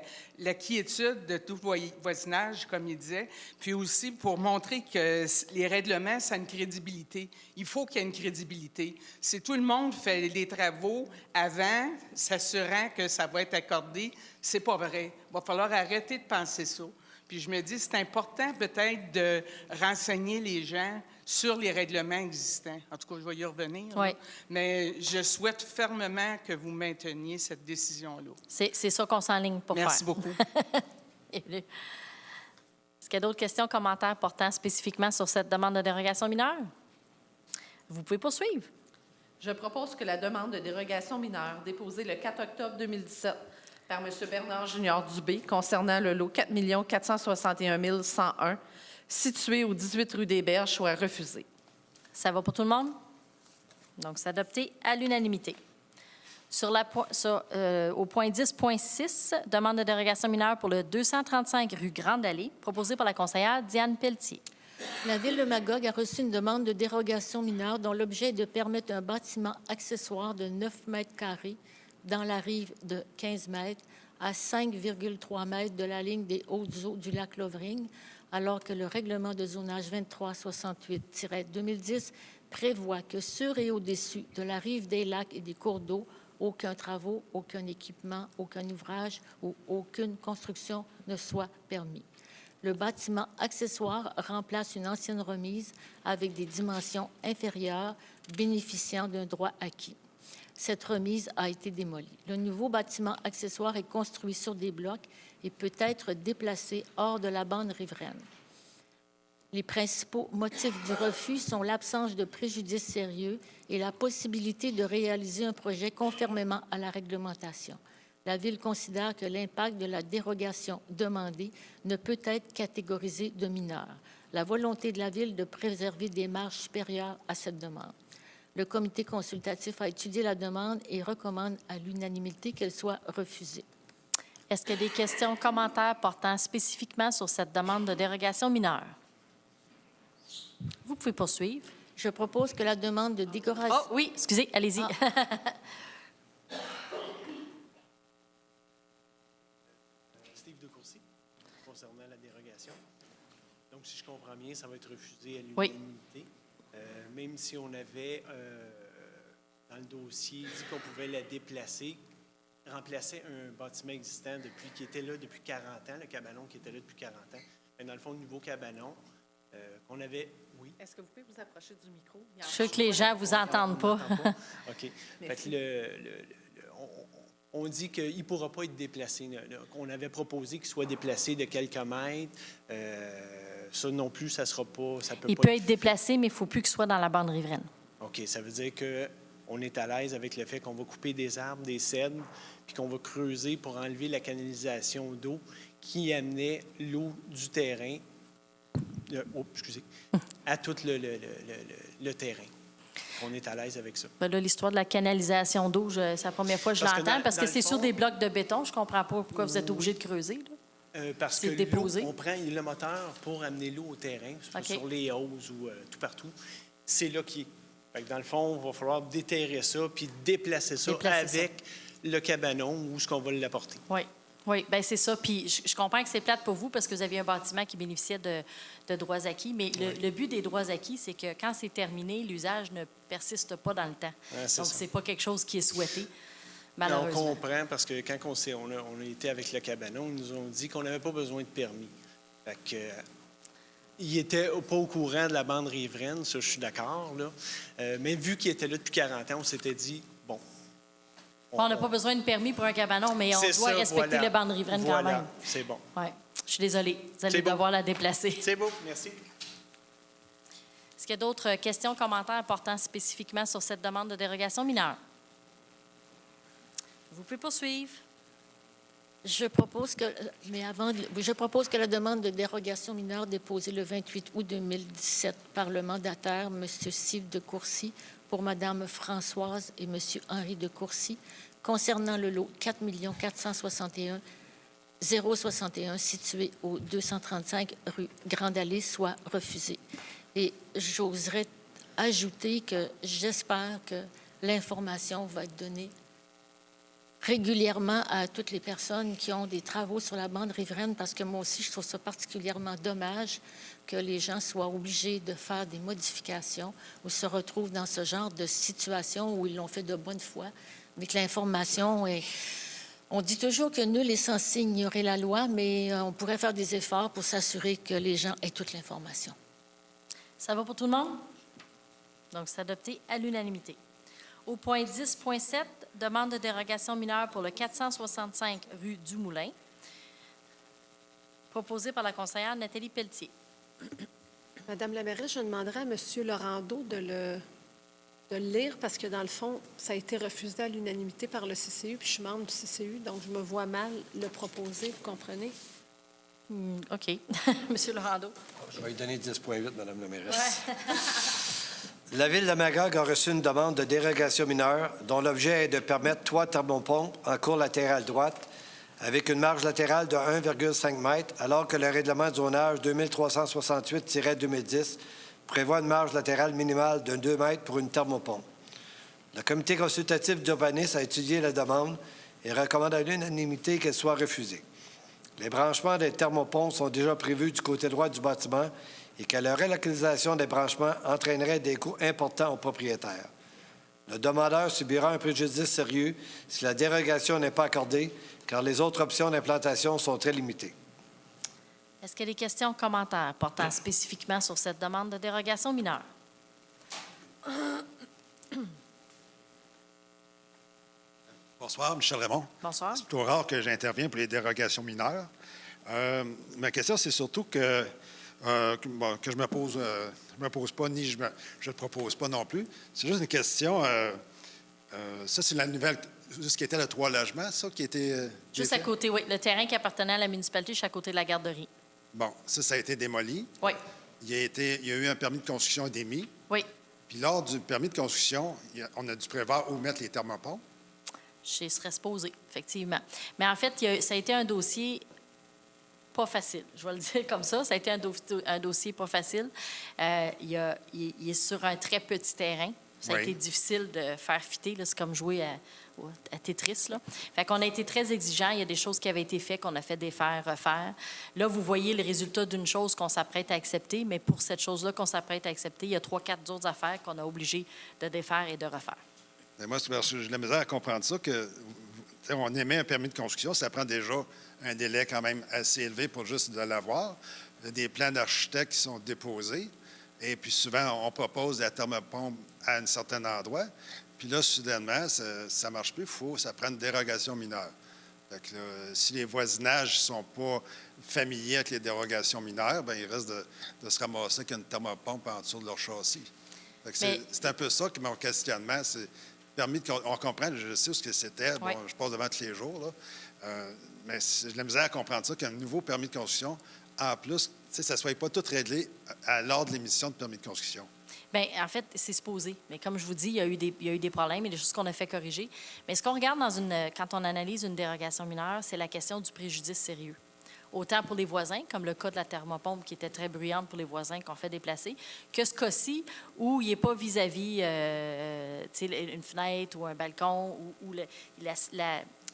quiétude de tout voisinage, comme il disait, puis aussi pour montrer que les règlements, ça a une crédibilité. Il faut qu'il y ait une crédibilité. Si tout le monde fait les travaux avant, s'assurant que ça va être accordé, c'est pas vrai. Il va falloir arrêter de penser ça. Puis je me dis, c'est important peut-être de renseigner les gens sur les règlements existants. En tout cas, je vais y revenir. Oui. Là. Mais je souhaite fermement que vous mainteniez cette décision-là. C'est ça qu'on s'enligne pour faire. Merci beaucoup. Est-ce qu'il y a d'autres questions, commentaires portant spécifiquement sur cette demande de dérogation mineure? Vous pouvez poursuivre. Je propose que la demande de dérogation mineure déposée le 4 octobre 2017 par M. Bernard Junior Dubé concernant le lot 4 461 101 situé au 18 rue des Berges soit refusée. Ça va pour tout le monde? Donc, c'est adopté à l'unanimité. Au point 10.6, demande de dérogation mineure pour le 235 rue Grande-Allée, proposée par la conseillère Diane Pelletier. La Ville de Magog a reçu une demande de dérogation mineure dont l'objet est de permettre un bâtiment accessoire de 9 mètres carrés dans la rive de 15 mètres à 5,3 mètres de la ligne des hautes eaux du lac Lovering, alors que le règlement de zonage 2368-2010 prévoit que sur et au-dessus de la rive des lacs et des cours d'eau, aucun travaux, aucun équipement, aucun ouvrage ou aucune construction ne soit permis. Le bâtiment accessoire remplace une ancienne remise avec des dimensions inférieures bénéficiant d'un droit acquis. Cette remise a été démolie. Le nouveau bâtiment accessoire est construit sur des blocs et peut être déplacé hors de la bande riveraine. Les principaux motifs du refus sont l'absence de préjudice sérieux et la possibilité de réaliser un projet conformément à la réglementation. La Ville considère que l'impact de la dérogation demandée ne peut être catégorisé de mineur. La volonté de la Ville de préserver des marges supérieures à cette demande. Le comité consultatif a étudié la demande et recommande à l'unanimité qu'elle soit refusée. Est-ce qu'il y a des questions, commentaires portant spécifiquement sur cette demande de dérogation mineure? Vous pouvez poursuivre. Je propose que la demande de dérogation... Oh oui, excusez, allez-y. Steve de Courcy, concernant la dérogation. Donc, si je comprends bien, ça va être refusé à Oui. l'unanimité. Même si on avait, dans le dossier, dit qu'on pouvait la déplacer, remplacer un bâtiment existant qui était là depuis 40 ans, le cabanon qui était là depuis 40 ans. Mais dans le fond, le nouveau cabanon qu'on avait... Oui. Est-ce que vous pouvez vous approcher du micro? Je suis sûr que les gens ne vous entendent pas. OK. Fait que on dit qu'il ne pourra pas être déplacé. On avait proposé qu'il soit déplacé de quelques mètres. Ça non plus, ça sera pas... Ça peut Il pas peut être déplacé, mais il ne faut plus qu'il soit dans la bande riveraine. OK. Ça veut dire qu'on est à l'aise avec le fait qu'on va couper des arbres, des cèdres, puis qu'on va creuser pour enlever la canalisation d'eau qui amenait l'eau du terrain à tout le terrain. On est à l'aise avec ça. Bien là, l'histoire de la canalisation d'eau, c'est la première fois que je l'entends, parce que c'est sur des blocs de béton. Je ne comprends pas pourquoi vous êtes obligé de creuser. Parce que l'eau, on prend le moteur pour amener l'eau au terrain, sur les hausses ou tout partout. C'est là qui est. Fait que dans le fond, il va falloir déterrer ça puis déplacer ça avec le cabanon où est-ce qu'on va l'apporter. Oui. Oui, bien c'est ça. Puis je comprends que c'est plate pour vous parce que vous aviez un bâtiment qui bénéficiait de droits acquis, mais le but des droits acquis, c'est que quand c'est terminé, l'usage ne persiste pas dans le temps. Donc, c'est pas quelque chose qui est souhaité, malheureusement. On comprend parce que quand on a été avec le cabanon, ils nous ont dit qu'on n'avait pas besoin de permis. Fait que, ils n'étaient pas au courant de la bande riveraine, ça, je suis d'accord, là. Mais vu qu'ils étaient là depuis 40 ans, on s'était dit, bon... On n'a pas besoin de permis pour un cabanon, mais on doit respecter les bandes riveraines quand même. C'est bon. Oui. Je suis désolée. Vous allez devoir la déplacer. C'est beau. Merci. Est-ce qu'il y a d'autres questions, commentaires portant spécifiquement sur cette demande de dérogation mineure? Vous pouvez poursuivre. Je propose que la demande de dérogation mineure déposée le 28 août 2017 par le mandataire, M. Steve de Courcy, pour Mme Françoise et M. Henri de Courcy, concernant le lot 4 461 061 situé au 235 rue Grande Allée, soit refusée. Et j'oserais ajouter que j'espère que l'information va être donnée régulièrement à toutes les personnes qui ont des travaux sur la bande riveraine, parce que moi aussi, je trouve ça particulièrement dommage que les gens soient obligés de faire des modifications ou se retrouvent dans ce genre de situation où ils l'ont fait de bonne foi, mais que l'information est... On dit toujours que nul est censé ignorer la loi, mais on pourrait faire des efforts pour s'assurer que les gens aient toute l'information. Ça va pour tout le monde? Donc, c'est adopté à l'unanimité. Au point 10.7, demande de dérogation mineure pour le 465 rue du Moulin, proposée par la conseillère Nathalie Pelletier. Madame la mairesse, je demanderai à M. Laurando de le lire parce que, dans le fond, ça a été refusé à l'unanimité par le CCU, puis je suis membre du CCU, donc je me vois mal le proposer, vous comprenez? OK. M. Laurando. Je vais lui donner 10,8, Madame la mairesse. La Ville de Magog a reçu une demande de dérogation mineure dont l'objet est de permettre 3 thermopompes en cour latérale droite avec une marge latérale de 1,5 m, alors que le règlement de zonage 2368-2010 prévoit une marge latérale minimale de 2 m pour une thermopompe. Le comité consultatif d'urbanisme a étudié la demande et recommande à l'unanimité qu'elle soit refusée. Les branchements des thermopompes sont déjà prévus du côté droit du bâtiment et que la relocalisation des branchements entraînerait des coûts importants aux propriétaires. Le demandeur subira un préjudice sérieux si la dérogation n'est pas accordée, car les autres options d'implantation sont très limitées. Est-ce qu'il y a des questions ou commentaires portant spécifiquement sur cette demande de dérogation mineure? Bonsoir, Michel Raymond. Bonsoir. C'est plutôt rare que j'intervienne pour les dérogations mineures. Ma question, c'est surtout que je me pose pas, ni je ne propose pas non plus. C'est juste une question. Ça, c'est la nouvelle, ce qui était le 3 logements, ça, qui était. Juste à côté, oui. Le terrain qui appartenait à la municipalité, juste à côté de la garderie. Bon, ça a été démoli. Oui. Il y a eu un permis de construction d'émis. Oui. Puis lors du permis de construction, on a dû prévoir où mettre les thermopompes. Je serais supposé, effectivement. Mais en fait, ça a été un dossier pas facile. Je vais le dire comme ça. Ça a été un dossier pas facile. Il est sur un très petit terrain. Ça a été difficile de faire fitter. C'est comme jouer à Tetris. Là. Fait qu'on a été très exigeants. Il y a des choses qui avaient été faites qu'on a fait défaire, refaire. Là, vous voyez le résultat d'une chose qu'on s'apprête à accepter, mais pour cette chose-là qu'on s'apprête à accepter, il y a 3-4 autres affaires qu'on a obligé de défaire et de refaire. Mais moi, c'est parce que j'ai de la misère à comprendre ça, on émet un permis de construction, ça prend déjà un délai quand même assez élevé pour juste de l'avoir. Il y a des plans d'architectes qui sont déposés, et puis souvent, on propose la thermopompe à un certain endroit, puis là, soudainement, ça ne marche plus, ça prend une dérogation mineure. Fait que, si les voisinages ne sont pas familiers avec les dérogations mineures, bien, ils risquent de se ramasser avec une thermopompe en dessous de leur châssis. C'est un peu ça que mon questionnement, c'est permis on comprend, je sais ce que c'était, bon, je passe devant tous les jours, là, mais j'ai de la misère à comprendre ça, qu'un nouveau permis de construction, en plus, ça ne soit pas tout réglé lors de l'émission de permis de construction. Bien, en fait, c'est supposé. Mais comme je vous dis, il y a eu des problèmes, il y a des choses qu'on a fait corriger. Mais ce qu'on regarde quand on analyse une dérogation mineure, c'est la question du préjudice sérieux. Autant pour les voisins, comme le cas de la thermopompe qui était très bruyante pour les voisins qu'on fait déplacer, que ce cas-ci où il n'est pas vis-à-vis une fenêtre ou un balcon, où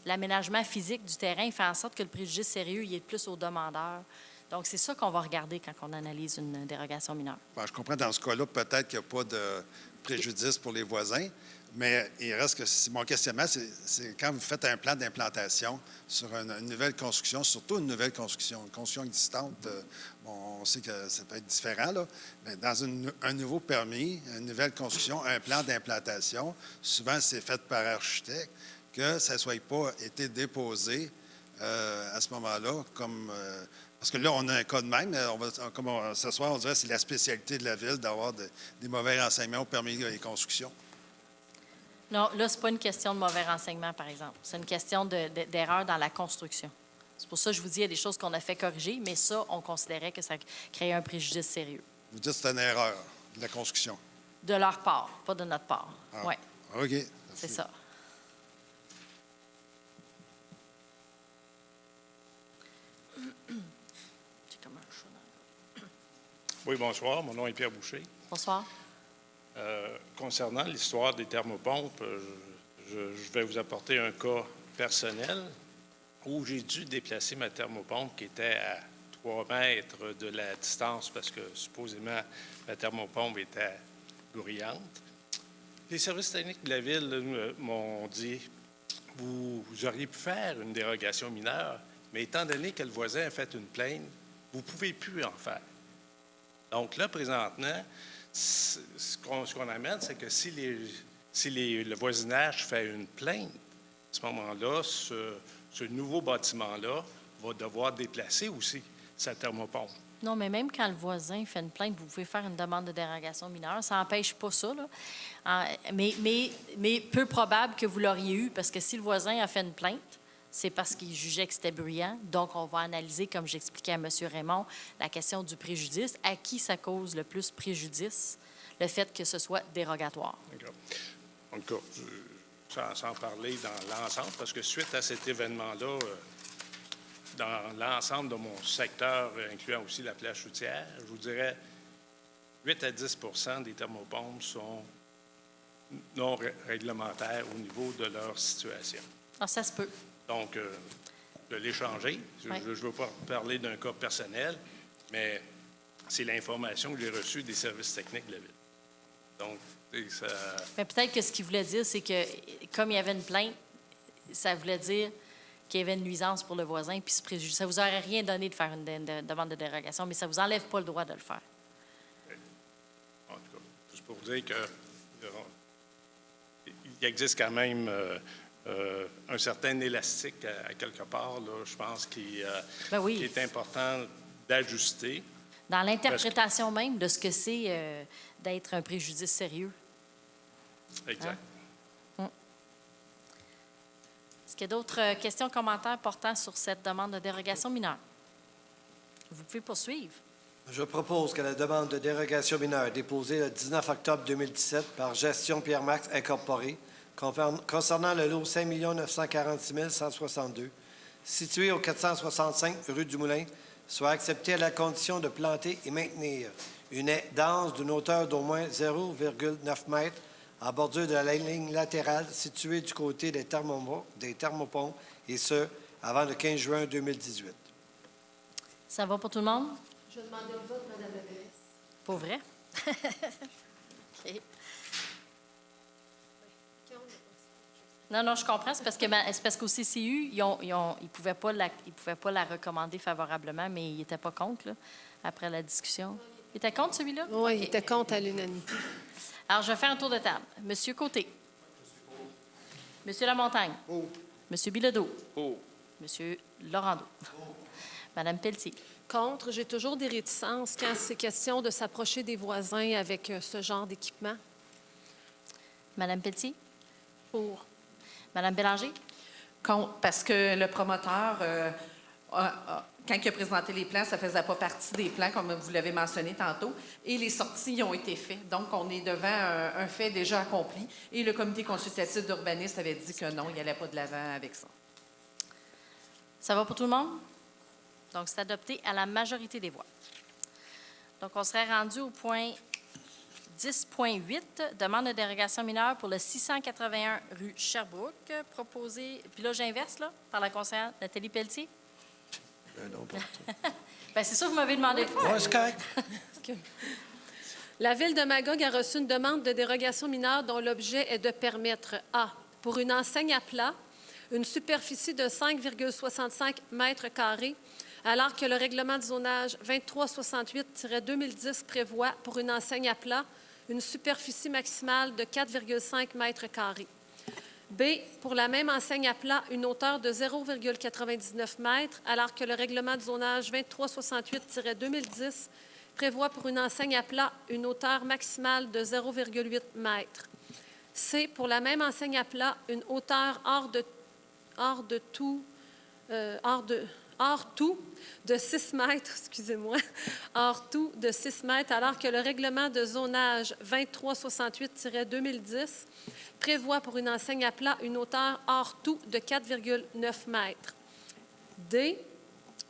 l'aménagement physique du terrain fait en sorte que le préjudice sérieux il est plus au demandeur. Donc, c'est ça qu'on va regarder quand on analyse une dérogation mineure. Bon, je comprends, dans ce cas-là, peut-être qu'il n'y a pas de préjudice pour les voisins, mais il reste que mon questionnement, c'est quand vous faites un plan d'implantation sur une nouvelle construction, surtout une nouvelle construction, une construction existante, on sait que ça peut être différent, là, mais dans un nouveau permis, une nouvelle construction, un plan d'implantation, souvent c'est fait par architecte, que ça ne soit pas été déposé à ce moment-là comme... parce que là, on a un cas de même. Ce soir, on dirait que c'est la spécialité de la Ville d'avoir des mauvais renseignements au permis des constructions. Non, là, ce n'est pas une question de mauvais renseignements, par exemple. C'est une question d'erreur dans la construction. C'est pour ça que je vous dis, il y a des choses qu'on a fait corriger, mais ça, on considérait que ça créait un préjudice sérieux. Vous dites que c'est une erreur de la construction? De leur part, pas de notre part. Oui. OK. C'est ça. Oui, bonsoir. Mon nom est Pierre Boucher. Bonsoir. Concernant l'histoire des thermopompes, je vais vous apporter un cas personnel où j'ai dû déplacer ma thermopompe qui était à 3 mètres de la distance parce que supposément la thermopompe était bruyante. Les services techniques de la Ville m'ont dit vous auriez pu faire une dérogation mineure, mais étant donné que le voisin a fait une plainte, vous ne pouvez plus en faire. Donc là, présentement, ce qu'on amène, c'est que si le voisinage fait une plainte, à ce moment-là, ce nouveau bâtiment-là va devoir déplacer aussi sa thermopompe. Non, mais même quand le voisin fait une plainte, vous pouvez faire une demande de dérogation mineure. Ça n'empêche pas ça, là. Mais peu probable que vous l'auriez eu, parce que si le voisin a fait une plainte, c'est parce qu'il jugeait que c'était bruyant. Donc, on va analyser, comme j'expliquais à M. Raymond, la question du préjudice. À qui ça cause le plus préjudice? Le fait que ce soit dérogatoire. D'accord. Donc, sans parler dans l'ensemble, parce que suite à cet événement-là, dans l'ensemble de mon secteur, incluant aussi la plage routière, je vous dirais 8 à 10 des thermopompes sont non réglementaires au niveau de leur situation. Ah, ça se peut. Donc, de l'échanger. Je ne veux pas parler d'un cas personnel, mais c'est l'information que j'ai reçue des services techniques de la Ville. Donc, ça... Mais peut-être que ce qu'il voulait dire, c'est que comme il y avait une plainte, ça voulait dire qu'il y avait une nuisance pour le voisin, puis ce préjudice. Ça ne vous aurait rien donné de faire une demande de dérogation, mais ça ne vous enlève pas le droit de le faire. En tout cas, juste pour dire que il existe quand même un certain élastique à quelque part, là, je pense, qui oui. est important d'ajuster. Dans l'interprétation même de ce que c'est d'être un préjudice sérieux. Exact. Hein? Est-ce qu'il y a d'autres questions, commentaires portant sur cette demande de dérogation mineure? Vous pouvez poursuivre. Je propose que la demande de dérogation mineure déposée le 19 octobre 2017 par Gestion Pierre-Max Incorporée concernant le lot 5 946 162, situé au 465 rue du Moulin, soit acceptée à la condition de planter et maintenir une haie dense d'une hauteur d'au moins 0,9 m en bordure de la ligne latérale située du côté des thermopompes, et ce, avant le 15 juin 2018. Ça va pour tout le monde? Je demandais au vote, Mme la ministre. Pour vrai? OK. Non, je comprends. C'est parce qu'au CCU, ils ne pouvaient pas la recommander favorablement, mais ils n'étaient pas contre, là, après la discussion. Ils étaient contre, celui-là? Oui, il était contre à l'unanimité. Alors, je vais faire un tour de table. Monsieur Côté. Monsieur Lamontagne. Monsieur Bilodeau. Monsieur Laurando. Madame Pelletier. Contre, j'ai toujours des réticences quand c'est question de s'approcher des voisins avec ce genre d'équipement. Madame Pelletier. Pour. Madame Bélanger. Contre, parce que le promoteur, quand il a présenté les plans, ça ne faisait pas partie des plans, comme vous l'avez mentionné tantôt, et les sorties ont été faites. Donc, on est devant un fait déjà accompli. Et le comité consultatif d'urbanisme avait dit que non, il n'allait pas de l'avant avec ça. Ça va pour tout le monde? Donc, c'est adopté à la majorité des voix. Donc, on serait rendu au point 10.8, demande de dérogation mineure pour le 681 rue Sherbrooke, proposé, puis là, j'inverse, là, par la conseillère Nathalie Pelletier. Bien, c'est ça, vous m'avez demandé de faire. Oui, c'est correct. La Ville de Magog a reçu une demande de dérogation mineure dont l'objet est de permettre A, pour une enseigne à plat, une superficie de 5,65 mètres carrés, alors que le règlement de zonage 2368-2010 prévoit, pour une enseigne à plat, une superficie maximale de 4,5 mètres carrés. B, pour la même enseigne à plat, une hauteur de 0,99 mètres, alors que le règlement de zonage 2368-2010 prévoit, pour une enseigne à plat, une hauteur maximale de 0,8 mètres. C, pour la même enseigne à plat, une hauteur hors tout de 6 mètres, hors tout de 6 mètres, alors que le règlement de zonage 2368-2010 prévoit, pour une enseigne à plat, une hauteur hors tout de 4,9 mètres. D,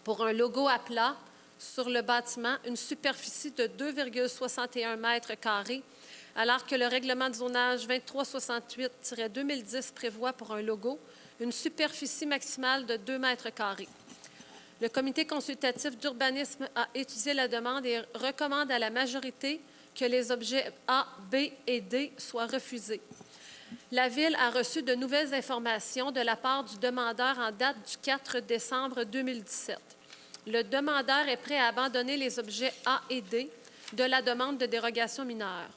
pour un logo à plat sur le bâtiment, une superficie de 2,61 mètres carrés, alors que le règlement de zonage 2368-2010 prévoit, pour un logo, une superficie maximale de 2 mètres carrés. Le comité consultatif d'urbanisme a étudié la demande et recommande à la majorité que les objets A, B et D soient refusés. La Ville a reçu de nouvelles informations de la part du demandeur en date du 4 décembre 2017. Le demandeur est prêt à abandonner les objets A et D de la demande de dérogation mineure.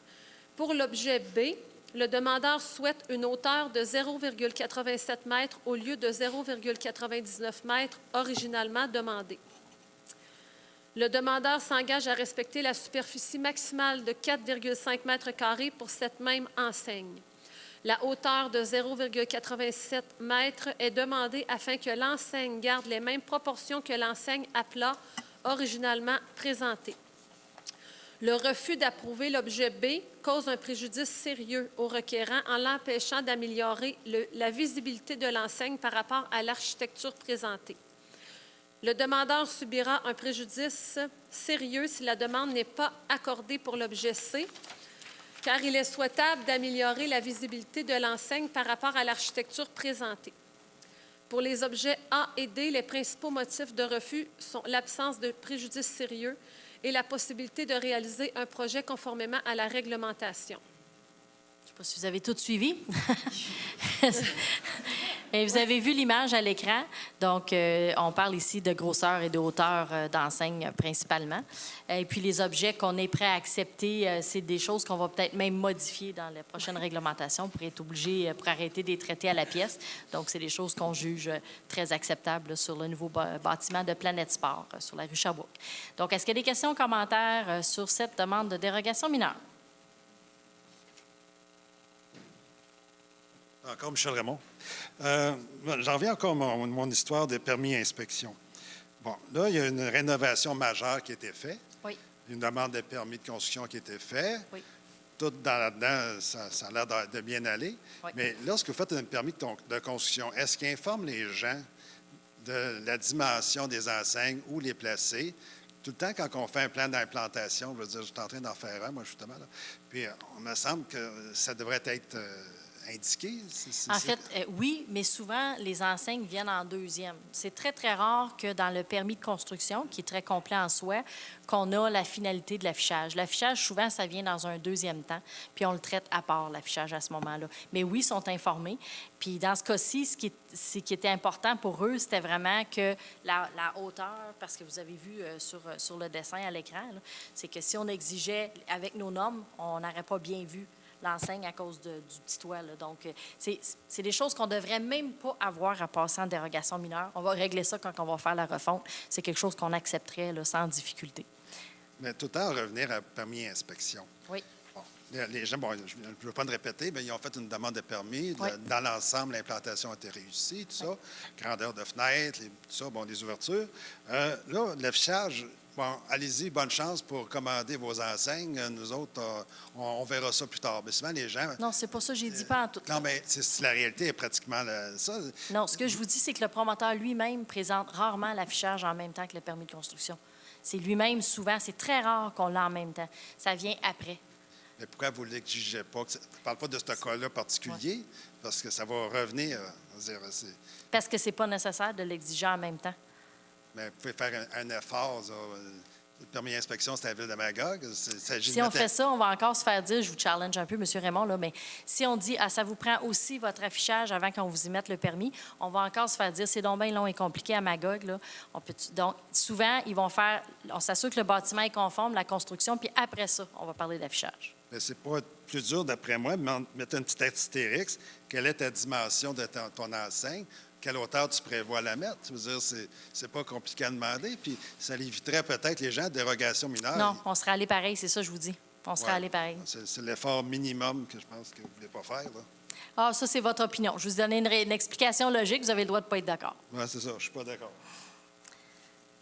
Pour l'objet B, le demandeur souhaite une hauteur de 0,87 mètres au lieu de 0,99 mètres originalement demandé. Le demandeur s'engage à respecter la superficie maximale de 4,5 mètres carrés pour cette même enseigne. La hauteur de 0,87 mètres est demandée afin que l'enseigne garde les mêmes proportions que l'enseigne à plat originalement présentée. Le refus d'approuver l'objet B cause un préjudice sérieux au requérant en l'empêchant d'améliorer la visibilité de l'enseigne par rapport à l'architecture présentée. Le demandeur subira un préjudice sérieux si la demande n'est pas accordée pour l'objet C, car il est souhaitable d'améliorer la visibilité de l'enseigne par rapport à l'architecture présentée. Pour les objets A et D, les principaux motifs de refus sont l'absence de préjudice sérieux et la possibilité de réaliser un projet conformément à la réglementation. Je ne sais pas si vous avez tout suivi. Et vous avez vu l'image à l'écran. Donc, on parle ici de grosseur et de hauteur d'enseigne principalement. Et puis, les objets qu'on est prêt à accepter, c'est des choses qu'on va peut-être même modifier dans les prochaines réglementations pour être obligé, pour arrêter des traités à la pièce. Donc, c'est des choses qu'on juge très acceptables sur le nouveau bâtiment de Planète Sport sur la rue Sherbrooke. Donc, est-ce qu'il y a des questions ou commentaires sur cette demande de dérogation mineure? Encore Michel Raymond. J'en reviens encore à mon histoire de permis inspection. Bon, là, il y a une rénovation majeure qui a été faite. Oui. Une demande de permis de construction qui a été faite. Oui. Tout là-dedans, ça a l'air de bien aller. Oui. Mais lorsque vous faites un permis de construction, est-ce qu'il informe les gens de la dimension des enseignes, où les placer? Tout le temps, quand on fait un plan d'implantation, je veux dire, je suis en train d'en faire un, moi, justement, là. Puis, on me semble que ça devrait être indiqué. En fait, oui, mais souvent, les enseignes viennent en deuxième. C'est très, très rare que dans le permis de construction, qui est très complet en soi, qu'on a la finalité de l'affichage. L'affichage, souvent, ça vient dans un deuxième temps, puis on le traite à part, l'affichage, à ce moment-là. Mais oui, ils sont informés. Puis dans ce cas-ci, ce qui était important pour eux, c'était vraiment que la hauteur, parce que vous avez vu sur le dessin à l'écran, c'est que si on exigeait avec nos normes, on n'aurait pas bien vu l'enseigne à cause du petit toit. Là. Donc, c'est des choses qu'on ne devrait même pas avoir à passer en dérogation mineure. On va régler ça quand on va faire la refonte. C'est quelque chose qu'on accepterait là, sans difficulté. Mais tout le temps, revenir à permis inspection. Oui. Bon, les gens, bon, je ne veux pas le répéter, mais ils ont fait une demande de permis. Oui. Dans l'ensemble, l'implantation a été réussie, tout ça. Grandeur de fenêtres, tout ça, bon, les ouvertures. Là, l'affichage... Bon, allez-y, bonne chance pour commander vos enseignes. Nous autres, on verra ça plus tard. Mais souvent, les gens... Non, c'est pas ça que j'ai dit, pas en tout. Non, mais la réalité est pratiquement ça. Non, ce que je vous dis, c'est que le promoteur lui-même présente rarement l'affichage en même temps que le permis de construction. C'est lui-même, souvent, c'est très rare qu'on l'a en même temps. Ça vient après. Mais pourquoi vous ne l'exigez pas? Je ne parle pas de ce cas-là particulier, ouais. Parce que ça va revenir. Parce que ce n'est pas nécessaire de l'exiger en même temps. Mais vous pouvez faire un effort. Le permis d'inspection, c'est la ville de Magog. Si on fait ça, on va encore se faire dire, je vous challenge un peu, M. Raymond, là, mais si on dit, ça vous prend aussi votre affichage avant qu'on vous y mette le permis, on va encore se faire dire, c'est donc bien long et compliqué à Magog. Là. Donc, souvent, ils vont faire, on s'assure que le bâtiment est conforme, la construction, puis après ça, on va parler d'affichage. Mais c'est pas plus dur, d'après moi, de mettre un petit astérix. Quelle est ta dimension de ton enseigne? Quelle hauteur tu prévois la mettre? Je veux dire, c'est pas compliqué à demander, puis ça éviterait peut-être les gens de dérogation mineure. Non, on serait allé pareil, c'est ça que je vous dis. On serait allé pareil. C'est l'effort minimum que je pense que vous ne voulez pas faire, là. Ah, ça, c'est votre opinion. Je vous donne une explication logique, vous avez le droit de ne pas être d'accord. Oui, c'est ça, je ne suis pas d'accord.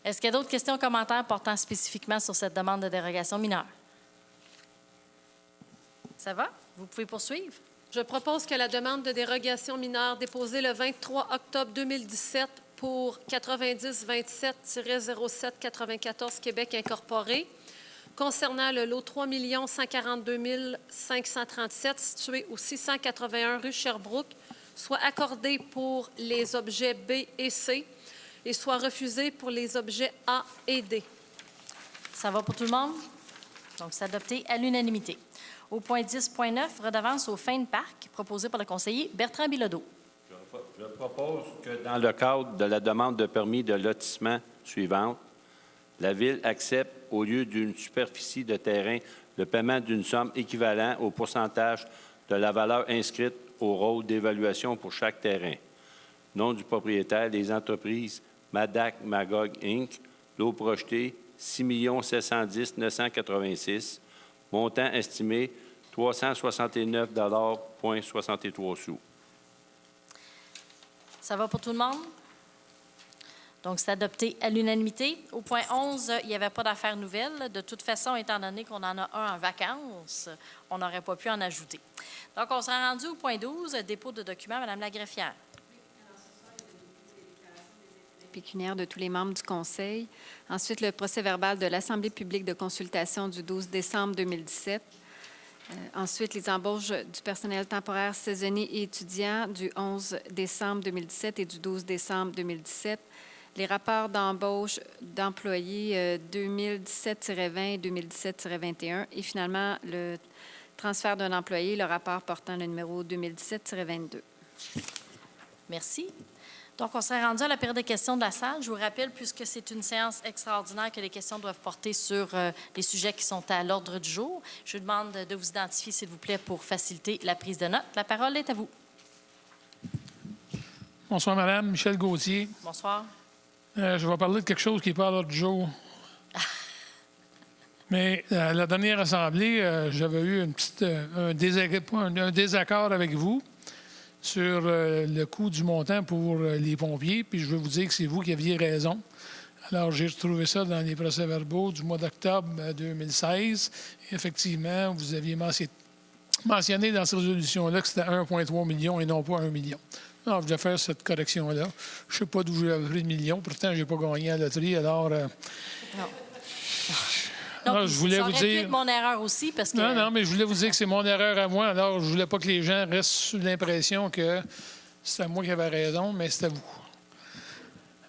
Est-ce qu'il y a d'autres questions ou commentaires portant spécifiquement sur cette demande de dérogation mineure? Ça va? Vous pouvez poursuivre? Je propose que la demande de dérogation mineure déposée le 23 octobre 2017 pour 9027-0794 Québec Incorporé, concernant le lot 3 142 537 situé au 681 rue Sherbrooke, soit accordée pour les objets B et C et soit refusée pour les objets A et D. Ça va pour tout le monde? Donc, c'est adopté à l'unanimité. Au point 10.9, redevance aux fins de parc, proposée par le conseiller Bertrand Bilodeau. Je propose que dans le cadre de la demande de permis de lotissement suivante, la Ville accepte, au lieu d'une superficie de terrain, le paiement d'une somme équivalente au pourcentage de la valeur inscrite au rôle d'évaluation pour chaque terrain. Nom du propriétaire, les entreprises Madac Magog Inc., lot projeté 6 710 986, montant estimé 369,63 $. Ça va pour tout le monde? Donc, c'est adopté à l'unanimité. Au point 11, il n'y avait pas d'affaires nouvelles. De toute façon, étant donné qu'on en a un en vacances, on n'aurait pas pu en ajouter. Donc, on s'est rendu au point 12, dépôt de documents. Madame la greffière. Pécuniaire de tous les membres du Conseil. Ensuite, le procès-verbal de l'Assemblée publique de consultation du 12 décembre 2017. Ensuite, les embauches du personnel temporaire saisonnier et étudiant du 11 décembre 2017 et du 12 décembre 2017. Les rapports d'embauche d'employés 2017-20 et 2017-21. Et finalement, le transfert d'un employé, le rapport portant le numéro 2017-22. Merci. Donc, on serait rendu à la période de questions de la salle. Je vous rappelle, puisque c'est une séance extraordinaire, que les questions doivent porter sur les sujets qui sont à l'ordre du jour. Je vous demande de vous identifier, s'il vous plaît, pour faciliter la prise de notes. La parole est à vous. Bonsoir, Madame. Michel Gauthier. Bonsoir. Je vais parler de quelque chose qui n'est pas à l'ordre du jour. Mais à la dernière assemblée, j'avais eu un désaccord avec vous sur le coût du montant pour les pompiers, puis je veux vous dire que c'est vous qui aviez raison. Alors, j'ai retrouvé ça dans les procès-verbaux du mois d'octobre 2016. Et effectivement, vous aviez mentionné dans cette résolution-là que c'était 1,3 million et non pas 1 million. Alors, je vais faire cette correction-là. Je ne sais pas d'où j'ai pris le million. Pourtant, je n'ai pas gagné à la loterie. Alors, non. alors, je voulais vous dire. Mon erreur aussi, parce que. Non, mais je voulais vous dire que c'est mon erreur à moi. Alors, je ne voulais pas que les gens restent sous l'impression que c'était moi qui avais raison, mais c'était vous.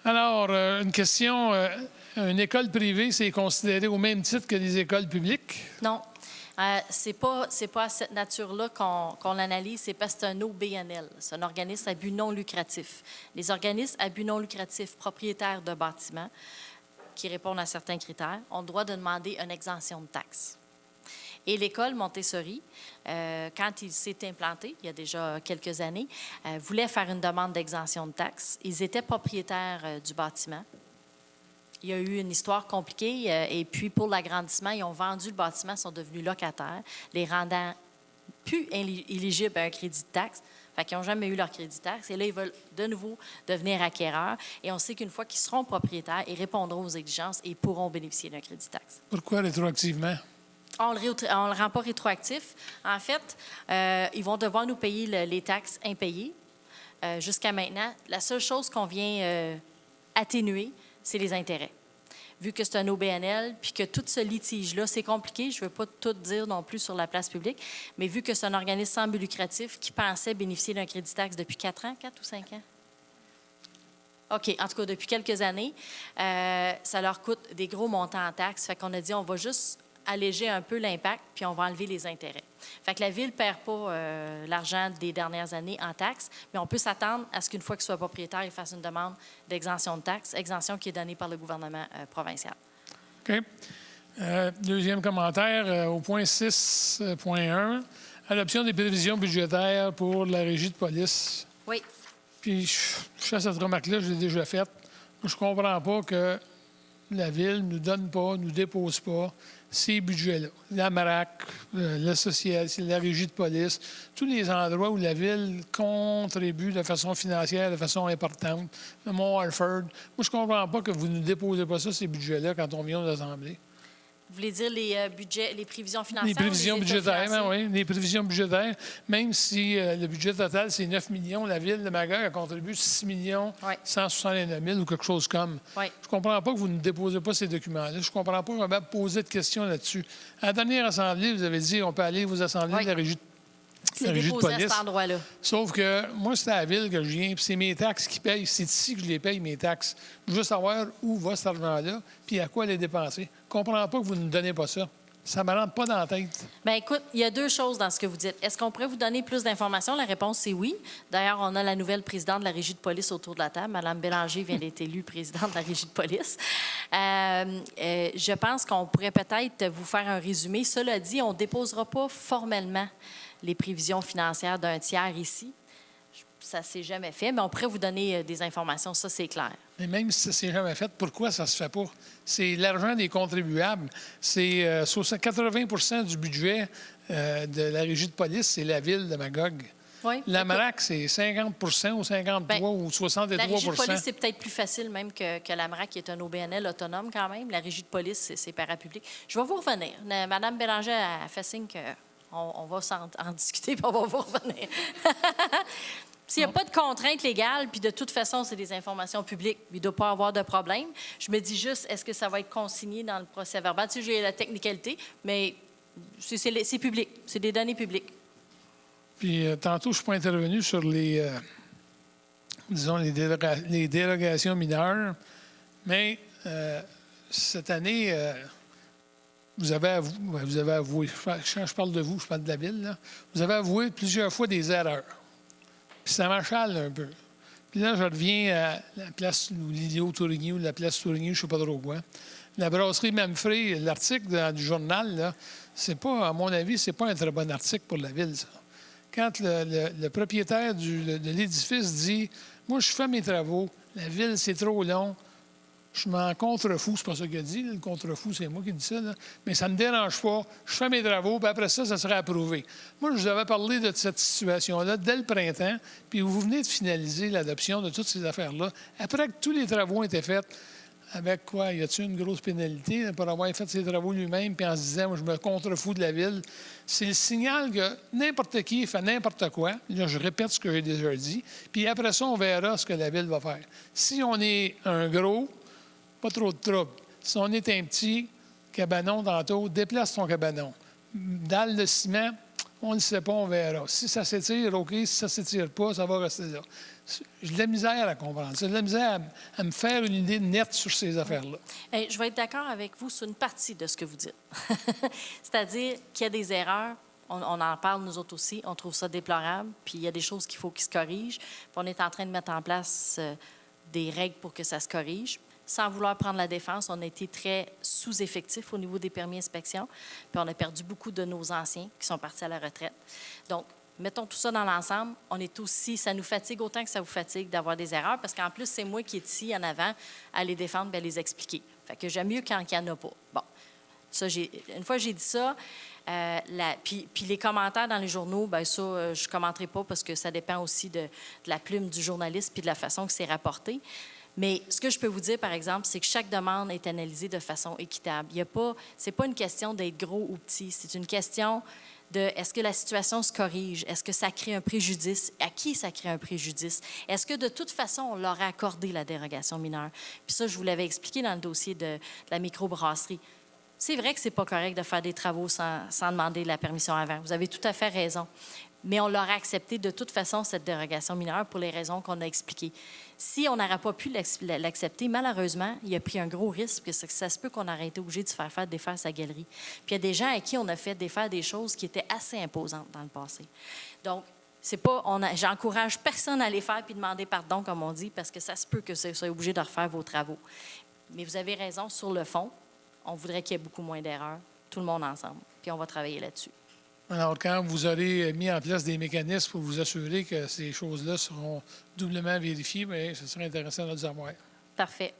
Alors, une question. Une école privée, c'est considéré au même titre que les écoles publiques? Non. C'est pas à cette nature-là qu'on l'analyse, c'est parce que c'est un OBNL, c'est un organisme à but non lucratif. Les organismes à but non lucratif propriétaires de bâtiments qui répondent à certains critères ont le droit de demander une exemption de taxes. Et l'école Montessori, quand il s'est implanté, il y a déjà quelques années, voulait faire une demande d'exemption de taxes. Ils étaient propriétaires du bâtiment. Il y a eu une histoire compliquée et puis pour l'agrandissement, ils ont vendu le bâtiment, sont devenus locataires, les rendant plus éligibles à un crédit de taxe. Fait qu'ils n'ont jamais eu leur crédit de taxe. Et là, ils veulent de nouveau devenir acquéreurs. Et on sait qu'une fois qu'ils seront propriétaires, ils répondront aux exigences et pourront bénéficier d'un crédit de taxe. Pourquoi rétroactivement? On ne le rend pas rétroactif. En fait, ils vont devoir nous payer les taxes impayées. Jusqu'à maintenant, la seule chose qu'on vient atténuer, c'est les intérêts. Vu que c'est un OBNL, puis que tout ce litige-là, c'est compliqué, je ne veux pas tout dire non plus sur la place publique, mais vu que c'est un organisme sans but lucratif qui pensait bénéficier d'un crédit de taxe depuis 4 ans, 4 ou 5 ans? OK, en tout cas, depuis quelques années, ça leur coûte des gros montants en taxes. Fait qu'on a dit, on va juste alléger un peu l'impact, puis on va enlever les intérêts. Fait que la Ville ne perd pas l'argent des dernières années en taxes, mais on peut s'attendre à ce qu'une fois qu'il soit propriétaire, il fasse une demande d'exemption de taxes, exemption qui est donnée par le gouvernement provincial. OK. Deuxième commentaire, au point 6.1, adoption des prévisions budgétaires pour la régie de police. Oui. Puis, je fais cette remarque-là, je l'ai déjà faite. Je ne comprends pas que la Ville ne nous donne pas, ne nous dépose pas ces budgets-là. La MRAC, le social, la régie de police, tous les endroits où la Ville contribue de façon financière, de façon importante. Le Mont-Harford. Moi, je ne comprends pas que vous ne nous déposez pas ça, ces budgets-là, quand on vient aux assemblées. Vous voulez dire les budgets, les prévisions financières? Les prévisions ou les budgétaires, états oui. Les prévisions budgétaires. Même si le budget total, c'est 9 millions, la Ville de Magog a contribué 6 millions 169 000 ou quelque chose comme. Oui. Je ne comprends pas que vous ne déposez pas ces documents-là. Je ne comprends pas qu'on va poser de questions là-dessus. À la dernière assemblée, vous avez dit on peut aller aux assemblées de la régie de C'est déposé à cet endroit-là. Sauf que moi, c'est à la Ville que je viens, puis c'est mes taxes qui payent. C'est ici que je les paye, mes taxes. Je veux savoir où va cet argent-là, puis à quoi les dépenser. Je ne comprends pas que vous ne nous donnez pas ça. Ça ne me rentre pas dans la tête. Bien, écoute, il y a deux choses dans ce que vous dites. Est-ce qu'on pourrait vous donner plus d'informations? La réponse, c'est oui. D'ailleurs, on a la nouvelle présidente de la Régie de police autour de la table. Mme Bélanger vient d'être élue présidente de la Régie de police. Je pense qu'on pourrait peut-être vous faire un résumé. Cela dit, on ne déposera pas formellement les prévisions financières d'un tiers ici. Ça ne s'est jamais fait, mais on pourrait vous donner des informations, ça, c'est clair. Mais même si ça ne s'est jamais fait, pourquoi ça ne se fait pas? C'est l'argent des contribuables. C'est 80 du budget de la Régie de police, c'est la Ville de Magog. Oui. La MRAC, c'est 50 ou 53 ou 63 La Régie de police, c'est peut-être plus facile même que la MRAC, qui est un OBNL autonome quand même. La Régie de police, c'est parapublic. Je vais vous revenir. Mme Bélanger a fait signe qu'on va en discuter puis on va vous revenir. S'il n'y a pas de contrainte légale, puis de toute façon, c'est des informations publiques, il ne doit pas avoir de problème. Je me dis juste, est-ce que ça va être consigné dans le procès-verbal? Tu sais, j'ai la technicalité, mais c'est public. C'est des données publiques. Puis, tantôt, je ne suis pas intervenu sur les dérogations mineures, mais cette année, vous avez avoué, quand je parle de vous, je parle de la Ville, là, vous avez avoué plusieurs fois des erreurs. Puis ça m'achale un peu. Puis là, je reviens à la place Lilio Tourigny ou la place Tourigny, je ne sais pas trop quoi. La brasserie Memfrey, l'article du journal, là, c'est pas, à mon avis, c'est pas un très bon article pour la ville, ça. Quand le propriétaire de l'édifice dit « Moi, je fais mes travaux, la ville, c'est trop long, je m'en contrefous », c'est pas ça qu'il a dit, là, le contrefou, c'est moi qui dis ça, là, mais ça ne me dérange pas, je fais mes travaux, puis après ça, ça sera approuvé. Moi, je vous avais parlé de cette situation-là dès le printemps, puis vous venez de finaliser l'adoption de toutes ces affaires-là, après que tous les travaux ont été faits. Avec quoi? Y a-t-il une grosse pénalité là, pour avoir fait ses travaux lui-même puis en se disant, moi, je me contrefous de la ville? C'est le signal que n'importe qui fait n'importe quoi. Là, je répète ce que j'ai déjà dit. Puis après ça, on verra ce que la ville va faire. Si on est un gros, pas trop de trouble. Si on est un petit cabanon tantôt, déplace ton cabanon. Dalle de ciment, on ne le sait pas, on verra. Si ça s'étire, OK. Si ça ne s'étire pas, ça va rester là. J'ai de la misère à comprendre. J'ai de la misère à me faire une idée nette sur ces affaires-là. Hey, je vais être d'accord avec vous sur une partie de ce que vous dites. C'est-à-dire qu'il y a des erreurs. On en parle, nous autres aussi. On trouve ça déplorable. Puis il y a des choses qu'il faut qu'ils se corrigent. Puis on est en train de mettre en place des règles pour que ça se corrige. Sans vouloir prendre la défense, on a été très sous-effectifs au niveau des permis d'inspection. Puis on a perdu beaucoup de nos anciens qui sont partis à la retraite. Donc, mettons tout ça dans l'ensemble, on est aussi, ça nous fatigue autant que ça vous fatigue d'avoir des erreurs, parce qu'en plus, c'est moi qui est ici en avant à les défendre et à les expliquer. Fait que j'aime mieux quand il n'y en a pas. Bon, ça, une fois que j'ai dit ça, puis les commentaires dans les journaux, bien ça, je ne commenterai pas parce que ça dépend aussi de la plume du journaliste puis de la façon que c'est rapporté. Mais ce que je peux vous dire, par exemple, c'est que chaque demande est analysée de façon équitable. Ce n'est pas une question d'être gros ou petit, c'est une question de est-ce que la situation se corrige? Est-ce que ça crée un préjudice? À qui ça crée un préjudice? Est-ce que de toute façon, on leur a accordé la dérogation mineure? Puis ça, je vous l'avais expliqué dans le dossier de la microbrasserie. C'est vrai que c'est pas correct de faire des travaux sans demander la permission avant. Vous avez tout à fait raison. Mais on leur a accepté de toute façon cette dérogation mineure pour les raisons qu'on a expliquées. Si on n'aurait pas pu l'accepter, malheureusement, il a pris un gros risque, parce que ça se peut qu'on aurait été obligé de se faire défaire sa galerie. Puis il y a des gens à qui on a fait défaire des choses qui étaient assez imposantes dans le passé. Donc, c'est pas, j'encourage personne à les faire puis demander pardon, comme on dit, parce que ça se peut que vous soyez obligé de refaire vos travaux. Mais vous avez raison, sur le fond, on voudrait qu'il y ait beaucoup moins d'erreurs, tout le monde ensemble, puis on va travailler là-dessus. Alors, quand vous aurez mis en place des mécanismes pour vous assurer que ces choses-là seront doublement vérifiées, bien, ce serait intéressant de le savoir. Parfait.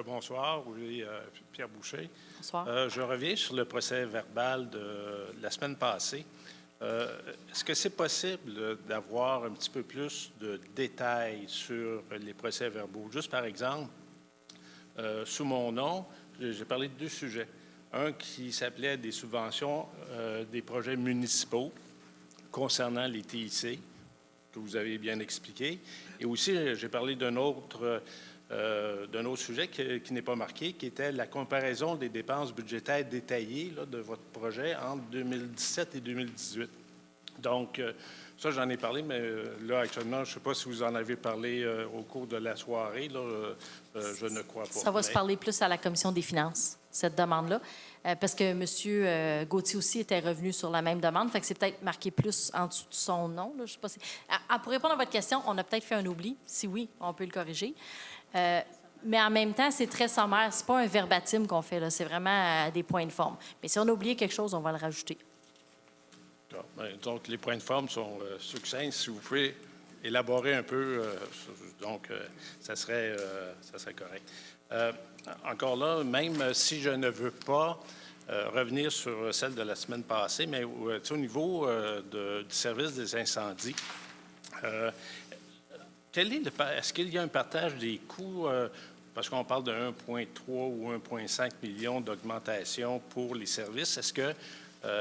Bonsoir, oui, Pierre Boucher. Bonsoir. Je reviens sur le procès verbal de la semaine passée. Est-ce que c'est possible d'avoir un petit peu plus de détails sur les procès-verbaux? Juste par exemple, sous mon nom, j'ai parlé de deux sujets. Un qui s'appelait des subventions des projets municipaux concernant les TIC, que vous avez bien expliqué. Et aussi, j'ai parlé d'un autre sujet qui n'est pas marqué, qui était la comparaison des dépenses budgétaires détaillées là, de votre projet entre 2017 et 2018. Donc, ça, j'en ai parlé, mais là, actuellement, je ne sais pas si vous en avez parlé au cours de la soirée. Là, je ne crois pas. Ça va se parler plus à la Commission des finances, cette demande-là, parce que M. Gauthier aussi était revenu sur la même demande, fait que c'est peut-être marqué plus en dessous de son nom. Là, je sais pas si... Pour répondre à votre question, on a peut-être fait un oubli. Si oui, on peut le corriger. Mais en même temps, c'est très sommaire. Ce n'est pas un verbatim qu'on fait, là. C'est vraiment des points de forme. Mais si on a oublié quelque chose, on va le rajouter. Donc, les points de forme sont succincts. Si vous pouvez élaborer un peu, ça serait correct. Encore là, même si je ne veux pas revenir sur celle de la semaine passée, mais au niveau du service des incendies, est-ce qu'il y a un partage des coûts, parce qu'on parle de 1,3 ou 1,5 million d'augmentation pour les services, est-ce que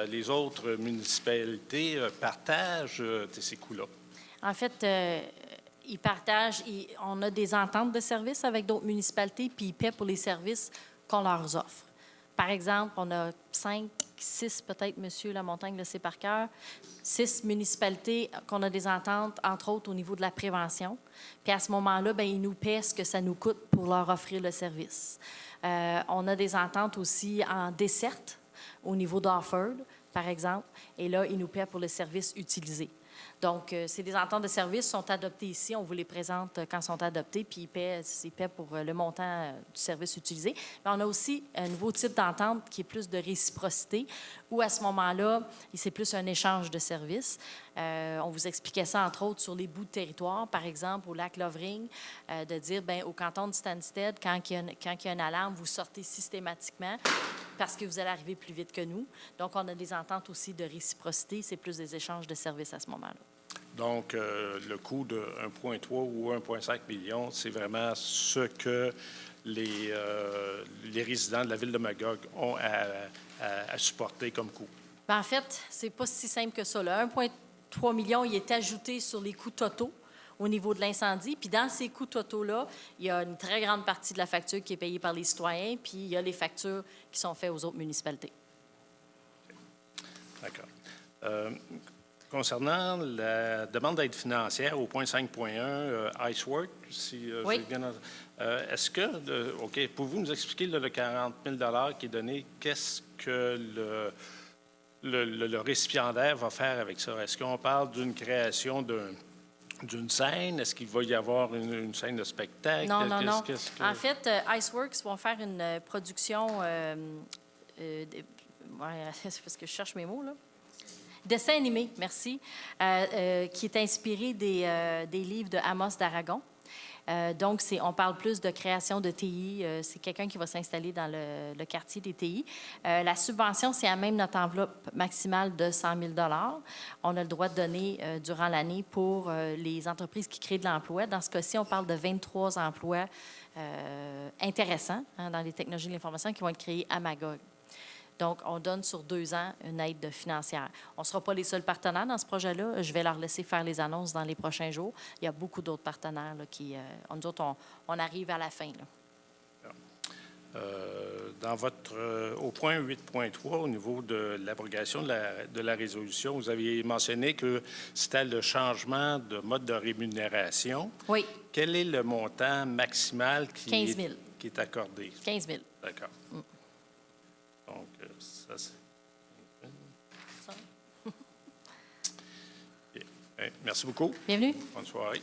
les autres municipalités partagent ces coûts-là? En fait, ils partagent. On a des ententes de services avec d'autres municipalités, puis ils paient pour les services qu'on leur offre. Par exemple, on a 5, 6 peut-être, Monsieur Lamontagne le sait par cœur, 6 municipalités qu'on a des ententes, entre autres au niveau de la prévention. Puis à ce moment-là, bien, ils nous paient ce que ça nous coûte pour leur offrir le service. On a des ententes aussi en desserte au niveau d'Offord. par exemple, et là, ils nous paient pour le service utilisé. Donc, c'est des ententes de services qui sont adoptées ici. On vous les présente quand ils sont adoptés, puis ils paient pour le montant du service utilisé. Mais on a aussi un nouveau type d'entente qui est plus de réciprocité, où à ce moment-là, c'est plus un échange de services. On vous expliquait ça, entre autres, sur les bouts de territoire, par exemple, au lac Lovering, de dire, bien, au canton de Stansted, quand il y a une alarme, vous sortez systématiquement parce que vous allez arriver plus vite que nous. Donc, on a des ententes aussi de réciprocité. C'est plus des échanges de services à ce moment-là. Donc, le coût de 1,3 ou 1,5 million, c'est vraiment ce que les résidents de la ville de Magog ont à supporter comme coût. Bien, en fait, c'est pas si simple que ça. Le 1,3 million, il est ajouté sur les coûts totaux au niveau de l'incendie. Puis dans ces coûts totaux-là, il y a une très grande partie de la facture qui est payée par les citoyens, puis il y a les factures qui sont faites aux autres municipalités. D'accord. Concernant la demande d'aide financière au point 5.1, Icework, si oui. j'ai bien entendu, est-ce que, OK, pouvez-vous nous expliquer le 40 000 qui est donné, qu'est-ce que le récipiendaire va faire avec ça? Est-ce qu'on parle d'une création d'une scène? Est-ce qu'il va y avoir une scène de spectacle? Non, non, non. En fait, Iceworks vont faire une production... c'est parce que je cherche mes mots, là. Dessin animé, merci, qui est inspiré des livres de Amos d'Aragon. Donc, on parle plus de création de TI. C'est quelqu'un qui va s'installer dans le quartier des TI. La subvention, c'est à même notre enveloppe maximale de 100 000 On a le droit de donner durant l'année pour les entreprises qui créent de l'emploi. Dans ce cas-ci, on parle de 23 emplois intéressants dans les technologies de l'information qui vont être créés à Magog. Donc, on donne sur 2 ans une aide financière. On ne sera pas les seuls partenaires dans ce projet-là. Je vais leur laisser faire les annonces dans les prochains jours. Il y a beaucoup d'autres partenaires là, qui... nous autres, on arrive à la fin. Là. Dans au point 8.3, au niveau de l'abrogation de la résolution, vous aviez mentionné que c'était le changement de mode de rémunération. Oui. Quel est le montant maximal 15 000. Qui est accordé? 15 000. D'accord. Donc, ça, c'est... Bien. Merci beaucoup. Bienvenue. Bonne soirée.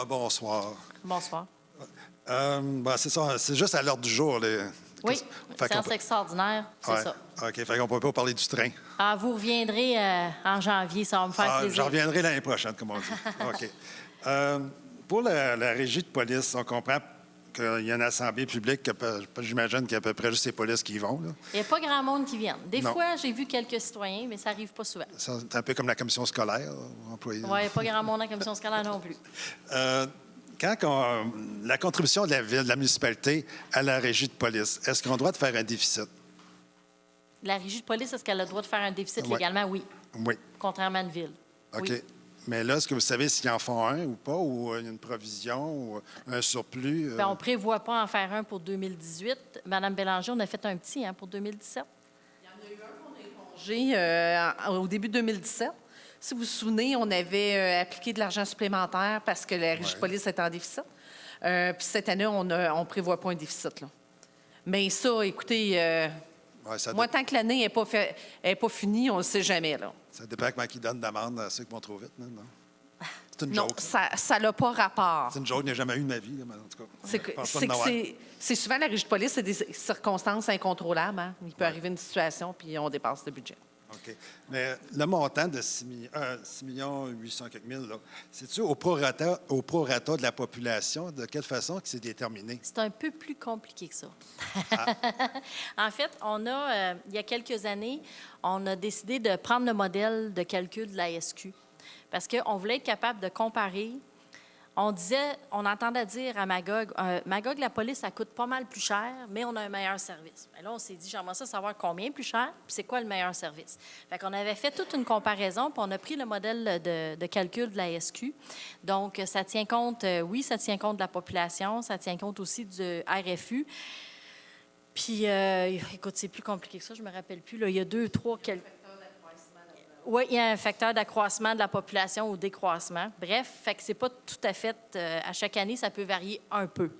Bonsoir. Bonsoir. C'est ça, c'est juste à l'ordre du jour. Oui, séance extraordinaire, c'est ça. OK, fait qu'on ne peut pas parler du train. Ah, vous reviendrez en janvier, ça va me faire plaisir. J'en reviendrai l'année prochaine, comme on dit. OK. Pour la régie de police, on comprend qu'il y a une assemblée publique, j'imagine qu'il y a à peu près juste les polices qui y vont. Là. Il n'y a pas grand monde qui vient. Des fois, j'ai vu quelques citoyens, mais ça n'arrive pas souvent. C'est un peu comme la commission scolaire, employée. Oui, il n'y a pas grand monde dans la commission scolaire non plus. La contribution de la ville, de la municipalité à la régie de police, est-ce qu'on a le droit de faire un déficit? La régie de police, est-ce qu'elle a le droit de faire un déficit légalement? Oui. Oui. Contrairement à une ville. OK. Oui. Mais là, est-ce que vous savez s'ils en font un ou pas, ou une provision, ou un surplus? Bien, on ne prévoit pas en faire un pour 2018. Madame Bélanger, on a fait un petit pour 2017. Il y en a eu un qu'on a échangé au début 2017. Si vous vous souvenez, on avait appliqué de l'argent supplémentaire parce que la régie de police était en déficit. Puis cette année, on ne prévoit pas un déficit. Là. Mais ça, écoutez, moi, tant que l'année n'est pas finie, on ne le sait jamais. Là. Ça dépend comment ils donnent d'amende à ceux qui vont trop vite. Non? C'est une joke. Non, ça n'a pas rapport. C'est une joke, je n'ai jamais eu de ma vie. Là, mais en tout cas. C'est souvent la régie de police, c'est des circonstances incontrôlables. Hein? Il peut arriver une situation, puis on dépasse le budget. OK. Mais le montant de 6 800 quelques mille, c'est-tu au prorata de la population? De quelle façon que c'est déterminé? C'est un peu plus compliqué que ça. En fait, il y a quelques années, on a décidé de prendre le modèle de calcul de la SQ parce qu'on voulait être capable de comparer. On entendait dire à Magog, la police, ça coûte pas mal plus cher, mais on a un meilleur service. Mais là, on s'est dit, j'aimerais ça savoir combien plus cher, puis c'est quoi le meilleur service. Fait qu'on avait fait toute une comparaison, puis on a pris le modèle de calcul de la SQ. Donc, ça tient compte, ça tient compte de la population, ça tient compte aussi du RFU. Puis, écoute, c'est plus compliqué que ça, je me rappelle plus. Là, il y a 2, 3... Oui, il y a un facteur d'accroissement de la population ou décroissement. Bref, fait que c'est pas tout à fait... à chaque année, ça peut varier un peu.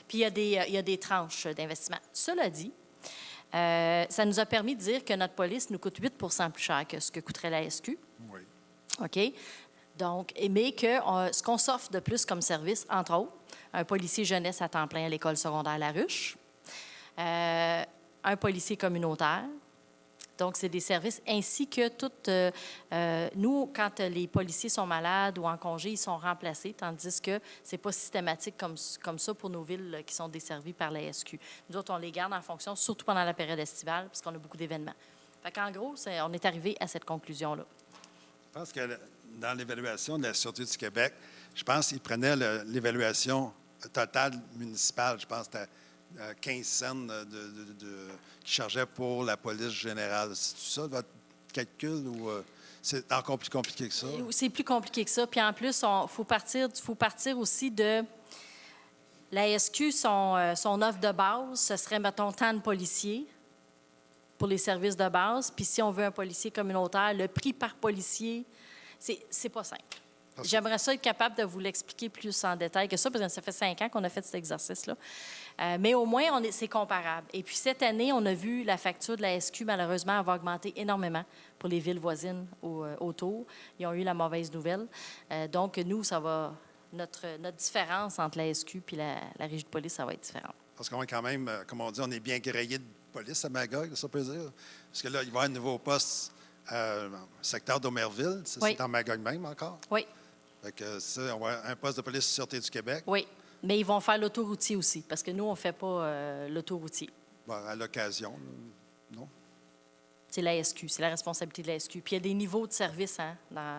Puis, il y a des tranches d'investissement. Cela dit, ça nous a permis de dire que notre police nous coûte 8 plus cher que ce que coûterait la SQ. Oui. OK? Donc, mais que ce qu'on s'offre de plus comme service, entre autres, un policier jeunesse à temps plein à l'école secondaire La Ruche, un policier communautaire. Donc, c'est des services ainsi que toutes... nous, quand les policiers sont malades ou en congé, ils sont remplacés, tandis que c'est pas systématique comme ça pour nos villes qui sont desservies par la SQ. Nous autres, on les garde en fonction, surtout pendant la période estivale, parce qu'on a beaucoup d'événements. Fait qu'en gros, on est arrivé à cette conclusion-là. Je pense que dans l'évaluation de la Sûreté du Québec, je pense qu'ils prenaient l'évaluation totale municipale. Je pense que c'était 15 cents qui chargeaient pour la police générale. C'est tout ça, votre calcul, ou c'est encore plus compliqué que ça? C'est plus compliqué que ça. Puis en plus, il faut partir aussi de... La SQ, son offre de base, ce serait, mettons, tant de policiers pour les services de base. Puis si on veut un policier communautaire, le prix par policier, c'est pas simple. J'aimerais ça être capable de vous l'expliquer plus en détail que ça, parce que ça fait 5 ans qu'on a fait cet exercice-là. Mais au moins, c'est comparable. Et puis cette année, on a vu la facture de la SQ, malheureusement, avoir augmenté énormément pour les villes voisines autour. Ils ont eu la mauvaise nouvelle. Donc, nous, ça va... Notre différence entre la SQ et la régie de police, ça va être différent. Parce qu'on est quand même, comme on dit, on est bien grillé de police à Magog, ça peut dire. Parce que là, il va y avoir un nouveau poste secteur d'Omerville. C'est en Magog même encore? Oui. Fait que ça, on va avoir un poste de police de Sûreté du Québec. Oui. Mais ils vont faire l'autoroutier aussi, parce que nous, on ne fait pas l'autoroutier. Bon, à l'occasion, non? C'est la SQ, c'est la responsabilité de la SQ. Puis il y a des niveaux de service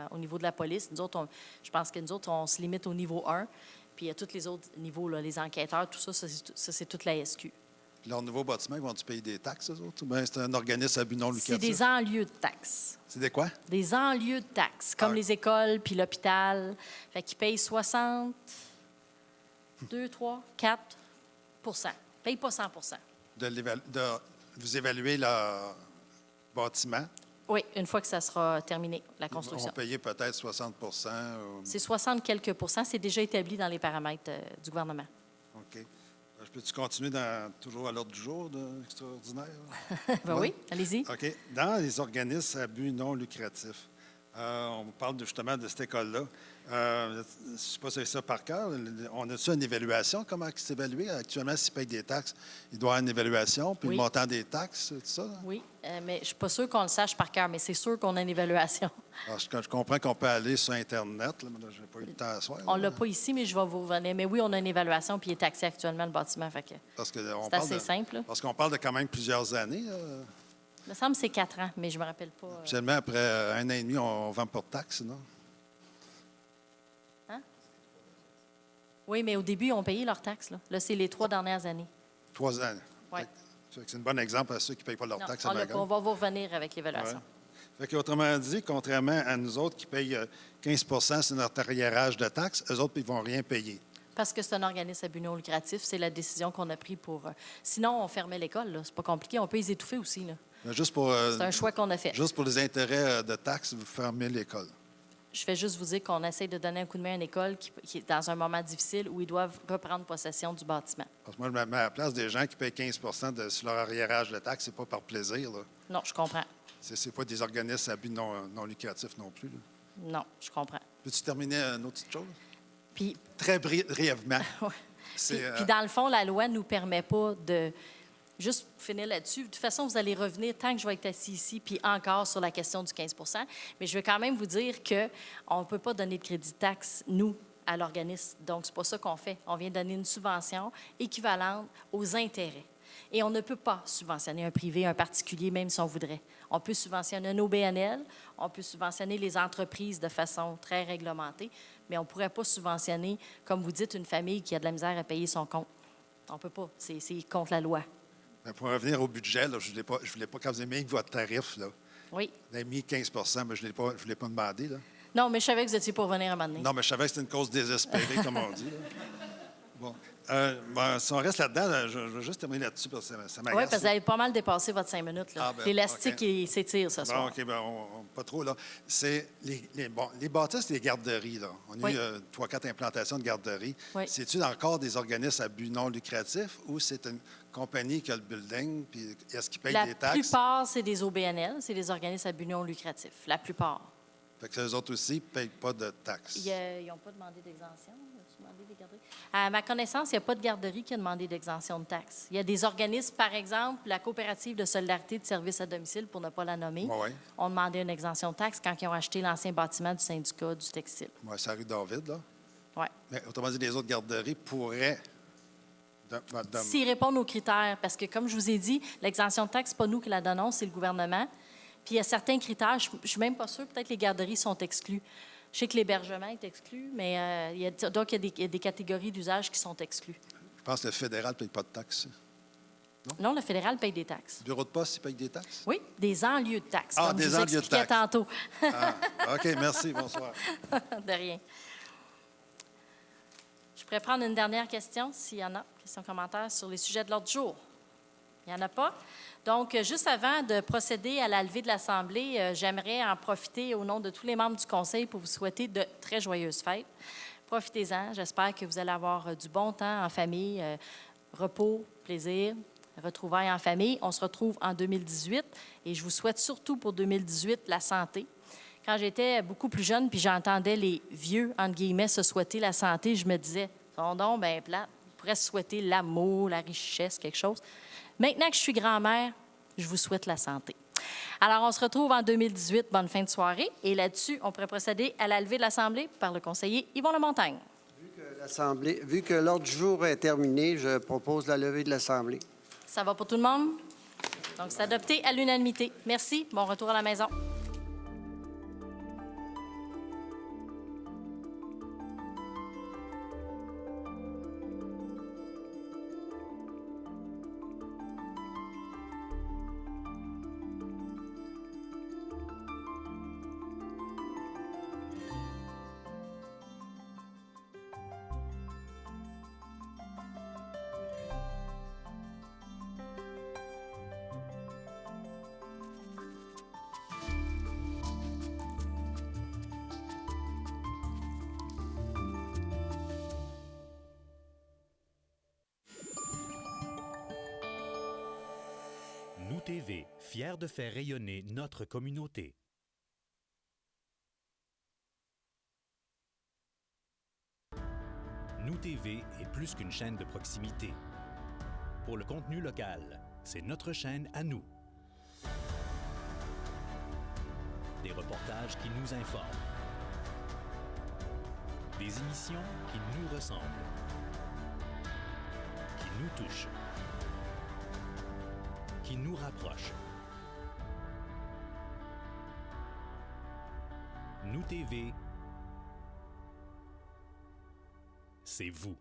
au niveau de la police. Nous autres, je pense que nous autres, on se limite au niveau 1. Puis il y a tous les autres niveaux, là, les enquêteurs, tout ça, c'est toute la SQ. Leur nouveau bâtiment, ils vont-tu payer des taxes, eux autres? Ou bien c'est un organisme à but non lucratif? C'est des enlieux de taxes. C'est des quoi? Des enlieux de taxes, comme les écoles puis l'hôpital. Fait qu'ils payent 60, 2, 3, 4 Ils ne payent pas 100 Vous évaluez leur bâtiment? Oui, une fois que ça sera terminé, la construction. Ils vont payer peut-être 60 C'est 60 quelques %. C'est déjà établi dans les paramètres du gouvernement. OK. Je peux-tu continuer toujours à l'ordre du jour de l'extraordinaire? Oui, allez-y. OK. Dans les organismes à but non lucratif, on parle justement de cette école-là. Je ne sais pas si c'est ça par cœur. On a-tu une évaluation? Comment c'est évalué? Actuellement, s'ils payent des taxes, il doit y avoir une évaluation, puis le montant des taxes, tout ça? Oui, mais je ne suis pas sûre qu'on le sache par cœur, mais c'est sûr qu'on a une évaluation. Alors, je comprends qu'on peut aller sur Internet, là, mais je n'ai pas eu le temps à soir. On ne l'a pas ici, mais je vais vous revenir. Mais oui, on a une évaluation, puis il est taxé actuellement, le bâtiment. Fait que c'est assez simple. Parce qu'on parle de quand même plusieurs années. Il me semble que c'est 4 ans, mais je ne me rappelle pas. Seulement après 1 an et demi, on ne vend pas de taxes, non? Hein? Oui, mais au début, ils ont payé leurs taxes. Là, c'est les 3 dernières années. 3 ans. Oui. C'est un bon exemple à ceux qui ne payent pas leurs taxes à Magog. On va vous revenir avec l'évaluation. Ouais. Autrement dit, contrairement à nous autres qui payent 15 sur notre arriérage de taxes, eux autres, ils ne vont rien payer. Parce que c'est un organisme à but non lucratif. C'est la décision qu'on a prise pour... Sinon, on fermait l'école. C'est pas compliqué. On peut les étouffer aussi. Là. C'est un choix qu'on a fait. Juste pour les intérêts de taxes, vous fermez l'école. Je vais juste vous dire qu'on essaie de donner un coup de main à une école qui est dans un moment difficile où ils doivent reprendre possession du bâtiment. Parce que moi, je me mets à la place des gens qui payent 15 sur leur arriérage de taxes. C'est pas par plaisir. Là. Non, je comprends. C'est pas des organismes à but non lucratif non plus. Là. Non, je comprends. Peux-tu terminer une autre petite chose? Puis, très brièvement. Puis, dans le fond, la loi ne nous permet pas de... Juste pour finir là-dessus, de toute façon, vous allez revenir tant que je vais être assis ici, puis encore sur la question du 15 mais je veux quand même vous dire qu'on ne peut pas donner de crédit de taxe, nous, à l'organisme. Donc, c'est pas ça qu'on fait. On vient donner une subvention équivalente aux intérêts. Et on ne peut pas subventionner un privé, un particulier, même si on voudrait. On peut subventionner un OBNL, on peut subventionner les entreprises de façon très réglementée, mais on ne pourrait pas subventionner, comme vous dites, une famille qui a de la misère à payer son compte. On ne peut pas. C'est contre la loi. Mais pour revenir au budget, là, je ne voulais pas, quand vous avez mis votre tarif, là, oui. Vous avez mis 15 mais je ne l'ai pas demandé. Là. Non, mais je savais que vous étiez pour venir à un moment donné. Non, mais je savais que c'était une cause désespérée, comme on dit. Là. Bon. Si on reste là-dedans, je veux juste terminer là-dessus parce que ça m'agace. Oui, parce que vous avez pas mal dépassé votre 5 minutes. Là. Ah, ben, l'élastique OK. il s'étire ce soir. OK, pas trop, là. C'est les bâtisses des garderies, là. On a eu 3-4 implantations de garderies. Oui. C'est-tu encore des organismes à but non lucratif ou c'est une compagnie qui a le building, puis est-ce qu'ils payent des taxes? La plupart, c'est des OBNL, c'est des organismes à but non lucratif. La plupart. Fait que les autres aussi ne payent pas de taxes. Ils n'ont pas demandé d'exemption. As-tu demandé des garderies? À ma connaissance, il n'y a pas de garderie qui a demandé d'exemption de taxes. Il y a des organismes, par exemple, la coopérative de solidarité de services à domicile, pour ne pas la nommer, ont demandé une exemption de taxes quand ils ont acheté l'ancien bâtiment du syndicat du textile. Oui, c'est la rue David, là. Oui. Mais autrement dit, les autres garderies pourraient... S'ils répondent aux critères, parce que, comme je vous ai dit, l'exemption de taxes, ce n'est pas nous qui la donnons, c'est le gouvernement. Puis il y a certains critères, je ne suis même pas sûre, peut-être les garderies sont exclues. Je sais que l'hébergement est exclu, mais il y a des catégories d'usage qui sont exclues. Je pense que le fédéral ne paye pas de taxes. Non, le fédéral paye des taxes. Le bureau de poste, il paye des taxes? Oui, des enlieux de taxes, Ah, comme des je vous enlieux de expliquais taxes. tantôt. OK, merci, bonsoir. De rien. Je pourrais prendre une dernière question, s'il y en a, questions, commentaires sur les sujets de l'ordre du jour. Il n'y en a pas. Donc, juste avant de procéder à la levée de l'Assemblée, j'aimerais en profiter au nom de tous les membres du Conseil pour vous souhaiter de très joyeuses fêtes. Profitez-en. J'espère que vous allez avoir du bon temps en famille, repos, plaisir, retrouvailles en famille. On se retrouve en 2018 et je vous souhaite surtout pour 2018 la santé. Quand j'étais beaucoup plus jeune puis j'entendais les vieux, entre guillemets, se souhaiter la santé, je me disais, sont donc bien plate. Ils pourraient se souhaiter l'amour, la richesse, quelque chose. Maintenant que je suis grand-mère, je vous souhaite la santé. Alors, on se retrouve en 2018. Bonne fin de soirée. Et là-dessus, on pourrait procéder à la levée de l'Assemblée par le conseiller Yvon Lemontagne. Vu que l'ordre du jour est terminé, je propose la levée de l'Assemblée. Ça va pour tout le monde? Donc, c'est adopté à l'unanimité. Merci. Bon retour à la maison. Nous TV, fiers de faire rayonner notre communauté. Nous TV est plus qu'une chaîne de proximité. Pour le contenu local, c'est notre chaîne à nous. Des reportages qui nous informent. Des émissions qui nous ressemblent. Qui nous touchent. Qui nous rapprochent. Nous TV, c'est vous.